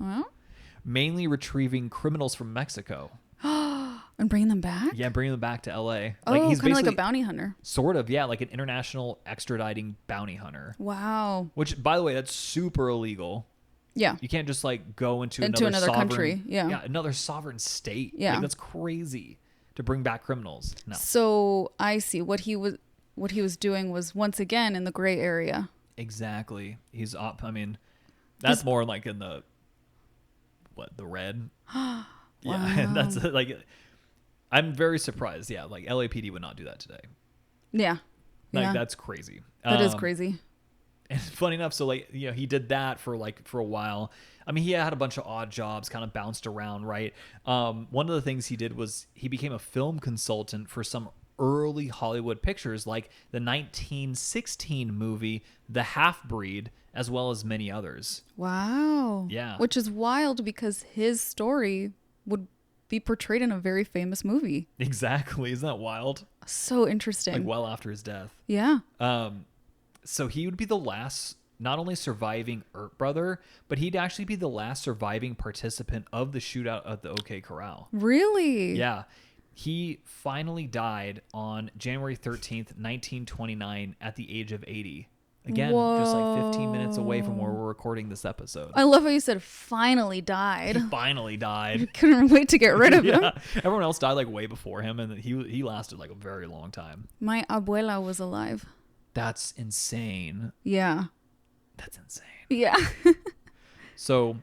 mainly retrieving criminals from Mexico. And bringing them back? Yeah, bringing them back to LA. Oh, Like he's kind of like a basically bounty hunter. sort of, yeah, like an international extraditing bounty hunter. Wow. Which, by the way, that's super illegal. Yeah. You can't just like go into Another sovereign country. Yeah. another sovereign state. Yeah. Like, that's crazy to bring back criminals. No. So I see what he was doing was once again in the gray area. Exactly. He's up. I mean, that's more like in the red. Wow. Yeah, that's like. I'm very surprised. Yeah, like LAPD would not do that today. Yeah. Like yeah. that's crazy. That is crazy. And funny enough, so like, you know, he did that for a while. I mean, he had a bunch of odd jobs, kind of bounced around, right? One of the things he did was he became a film consultant for some early Hollywood pictures, like the 1916 movie The Half-Breed, as well as many others. Wow. Yeah. Which is wild because his story would be portrayed in a very famous movie. Exactly. Isn't that wild? So interesting. Like well after his death. Yeah. So he would be the last, not only surviving Earp brother, but he'd actually be the last surviving participant of the shootout at the OK Corral. Really? Yeah. He finally died on January 13th, 1929 at the age of 80. Again, just like 15 minutes away from where we're recording this episode. I love how you said finally died. He finally died. Couldn't wait to get rid of him. Everyone else died like way before him, and he lasted like a very long time. My abuela was alive. That's insane. Yeah. That's insane. Yeah. So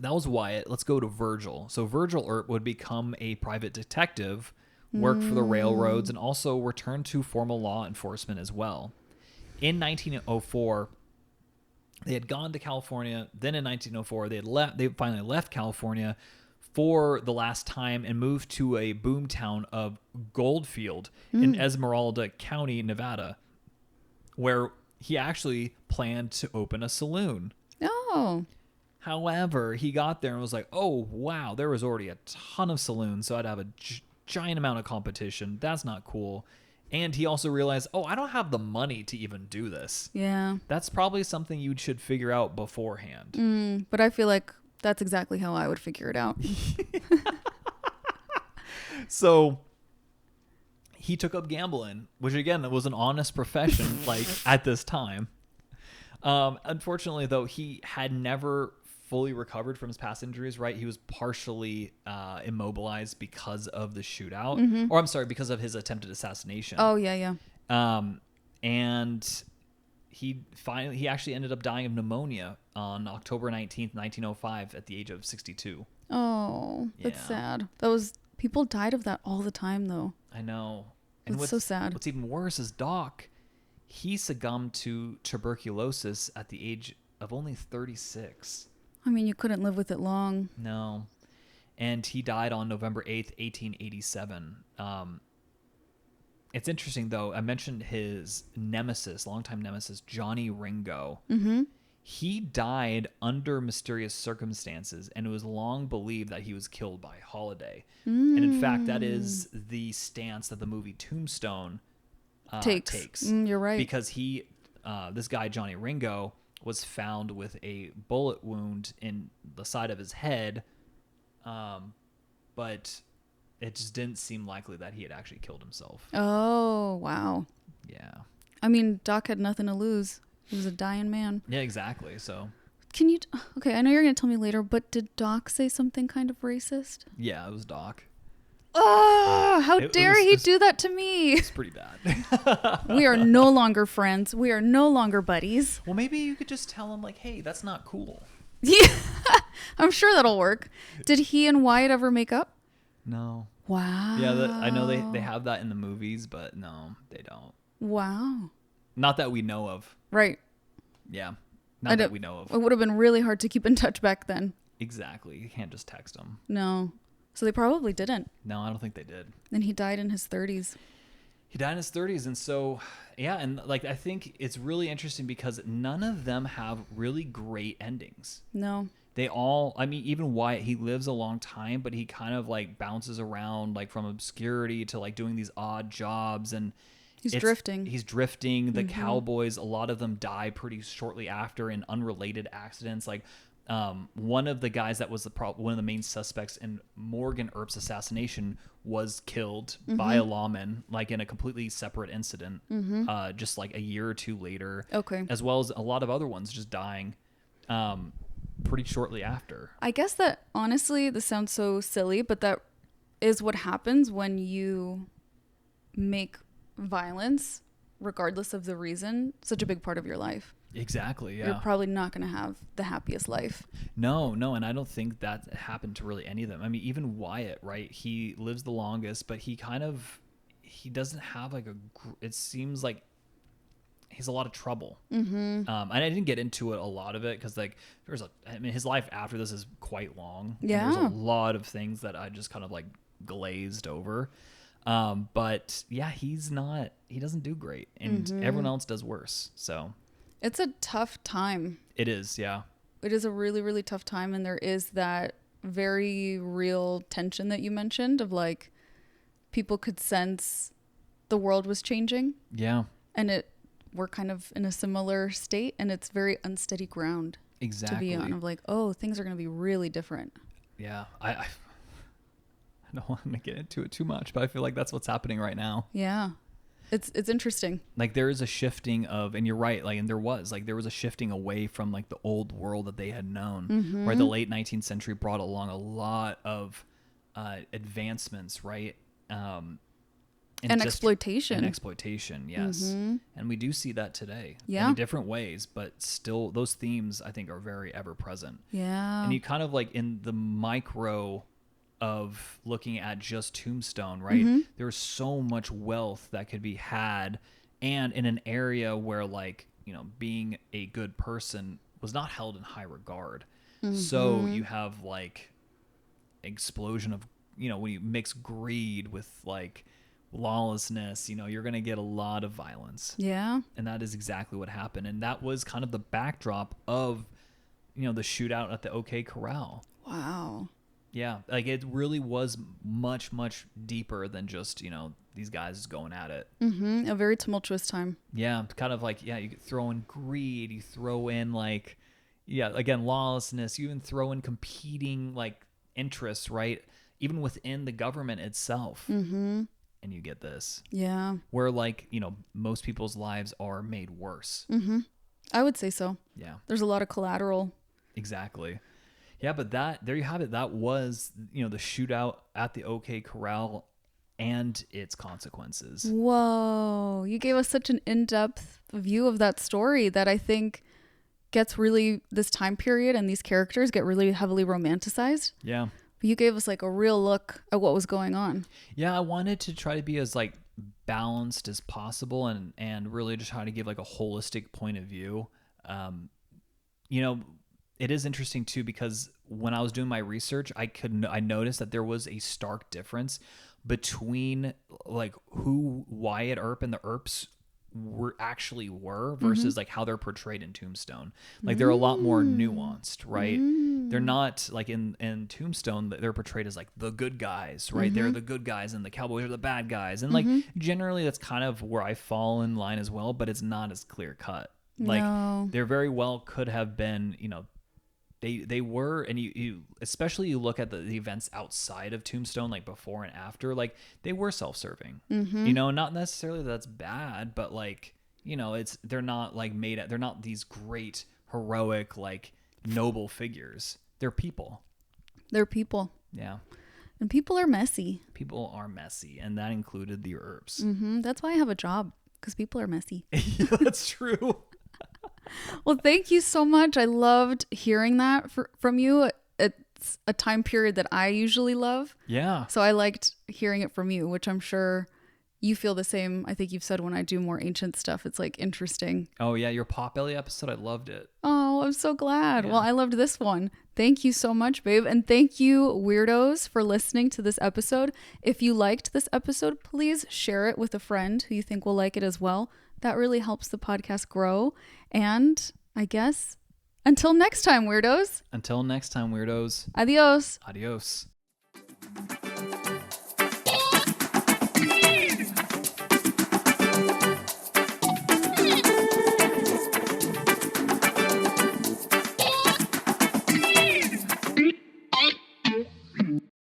that was Wyatt. Let's go to Virgil. So Virgil Earp would become a private detective, work for the railroads, and also return to formal law enforcement as well. In 1904, they had gone to California. Then in 1904, they finally left California for the last time and moved to a boomtown of Goldfield in Esmeralda County, Nevada, where he actually planned to open a saloon. Oh. However, he got there and was like, oh, wow, there was already a ton of saloons, so I'd have a giant amount of competition. That's not cool. And he also realized, oh, I don't have the money to even do this. Yeah. That's probably something you should figure out beforehand. But I feel like that's exactly how I would figure it out. So he took up gambling, which again was an honest profession like at this time. Unfortunately, though, he had never fully recovered from his past injuries, right? He was partially immobilized because of the shootout, or I'm sorry, because of his attempted assassination. Oh, yeah. And he actually ended up dying of pneumonia on October 19th, 1905 at the age of 62. Oh, that's Yeah. sad. People died of that all the time, though. I know. That's so sad. What's even worse is Doc. He succumbed to tuberculosis at the age of only 36. I mean, you couldn't live with it long. No. And he died on November 8th, 1887. It's interesting, though. I mentioned his nemesis, longtime nemesis, Johnny Ringo. He died under mysterious circumstances, and it was long believed that he was killed by Holliday. And in fact, that is the stance that the movie Tombstone takes. You're right. Because this guy, Johnny Ringo, was found with a bullet wound in the side of his head, but it just didn't seem likely that he had actually killed himself. Oh, wow. Yeah. I mean, Doc had nothing to lose. He was a dying man. Yeah, exactly. So. Can you... Okay, I know you're going to tell me later, but did Doc say something kind of racist? Yeah, it was Doc. Oh, how dare he do that to me? It's pretty bad. We are no longer friends. We are no longer buddies. Well, maybe you could just tell him, like, hey, that's not cool. Yeah, I'm sure that'll work. Did he and Wyatt ever make up? No. Wow. Yeah, I know they have that in the movies, but no, they don't. Wow. Not that we know of. Right. Yeah. Not that we know of. It would have been really hard to keep in touch back then. Exactly. You can't just text them. No. So they probably didn't. No, I don't think they did. And he died in his 30s. He died in his 30s. And so, yeah. And like, I think it's really interesting because none of them have really great endings. No. They all, I mean, even Wyatt, he lives a long time, but he kind of like bounces around like from obscurity to like doing these odd jobs. And He's drifting. He's drifting. The cowboys, a lot of them die pretty shortly after in unrelated accidents. Like one of the guys that was one of the main suspects in Morgan Earp's assassination was killed by a lawman, like in a completely separate incident, just like a year or two later. Okay. As well as a lot of other ones just dying pretty shortly after. I guess that, honestly, this sounds so silly, but that is what happens when you make violence, regardless of the reason, such a big part of your life. Exactly, yeah. You're probably not going to have the happiest life. No, and I don't think that happened to really any of them. I mean, even Wyatt, right? He lives the longest, but he doesn't have like it seems like he's a lot of trouble. And I didn't get into it, a lot of it, because like his life after this is quite long. Yeah. And there's a lot of things that I just kind of like glazed over. But yeah, he doesn't do great, and everyone else does worse. So it's a tough time. It is, yeah. It is a really, really tough time. And there is that very real tension that you mentioned of like, people could sense the world was changing. Yeah. And we're kind of in a similar state, and it's very unsteady ground. Exactly. To be on, of like, oh, things are going to be really different. Yeah. I don't want to get into it too much, but I feel like that's what's happening right now. Yeah. It's interesting. Like there is a shifting of, and you're right, like, and there was a shifting away from like the old world that they had known, right? The late 19th century brought along a lot of advancements, right? And exploitation. And exploitation, yes. And we do see that today in different ways, but still those themes I think are very ever present. Yeah. And you kind of like in the micro of looking at just Tombstone, right? There's so much wealth that could be had, and in an area where like, you know, being a good person was not held in high regard. So you have like explosion of, you know, when you mix greed with like lawlessness, you know, you're going to get a lot of violence. Yeah. And that is exactly what happened. And that was kind of the backdrop of, you know, the shootout at the OK Corral. Wow. Yeah, like it really was much, much deeper than just, you know, these guys going at it. A very tumultuous time. Yeah, kind of like, yeah, you throw in greed, you throw in like, yeah, again, lawlessness, you even throw in competing like interests, right? Even within the government itself. And you get this. Yeah. Where like, you know, most people's lives are made worse. I would say so. Yeah. There's a lot of collateral. Exactly. Yeah, but there you have it. That was, you know, the shootout at the OK Corral and its consequences. Whoa. You gave us such an in-depth view of that story that I think gets really, this time period and these characters get really heavily romanticized. Yeah. But you gave us like a real look at what was going on. Yeah, I wanted to try to be as like balanced as possible and really just try to give like a holistic point of view. You know, it is interesting too, because when I was doing my research, I noticed that there was a stark difference between like who Wyatt Earp and the Earps actually were versus like how they're portrayed in Tombstone. Like they're a lot more nuanced, right? They're not like in Tombstone, they're portrayed as like the good guys, right? They're the good guys and the cowboys are the bad guys. And like generally that's kind of where I fall in line as well, but it's not as clear cut. Like there very well could have been, you know, they were, and you especially you look at the events outside of Tombstone, like before and after, like they were self-serving. You know, not necessarily that's bad, but like, you know, they're not like they're not these great heroic like noble figures. They're people. Yeah. And people are messy. People are messy, and that included the Earps. That's why I have a job, because people are messy. That's true. Well, thank you so much. I loved hearing that from you. It's a time period that I usually love. Yeah. So I liked hearing it from you, which I'm sure you feel the same. I think you've said when I do more ancient stuff, it's like interesting. Oh yeah, your Potbelly episode, I loved it. Oh, I'm so glad. Yeah. Well, I loved this one. Thank you so much, babe. And thank you, Weirdos, for listening to this episode. If you liked this episode, please share it with a friend who you think will like it as well. That really helps the podcast grow. And I guess until next time, Weirdos. Until next time, Weirdos. Adios. Adios.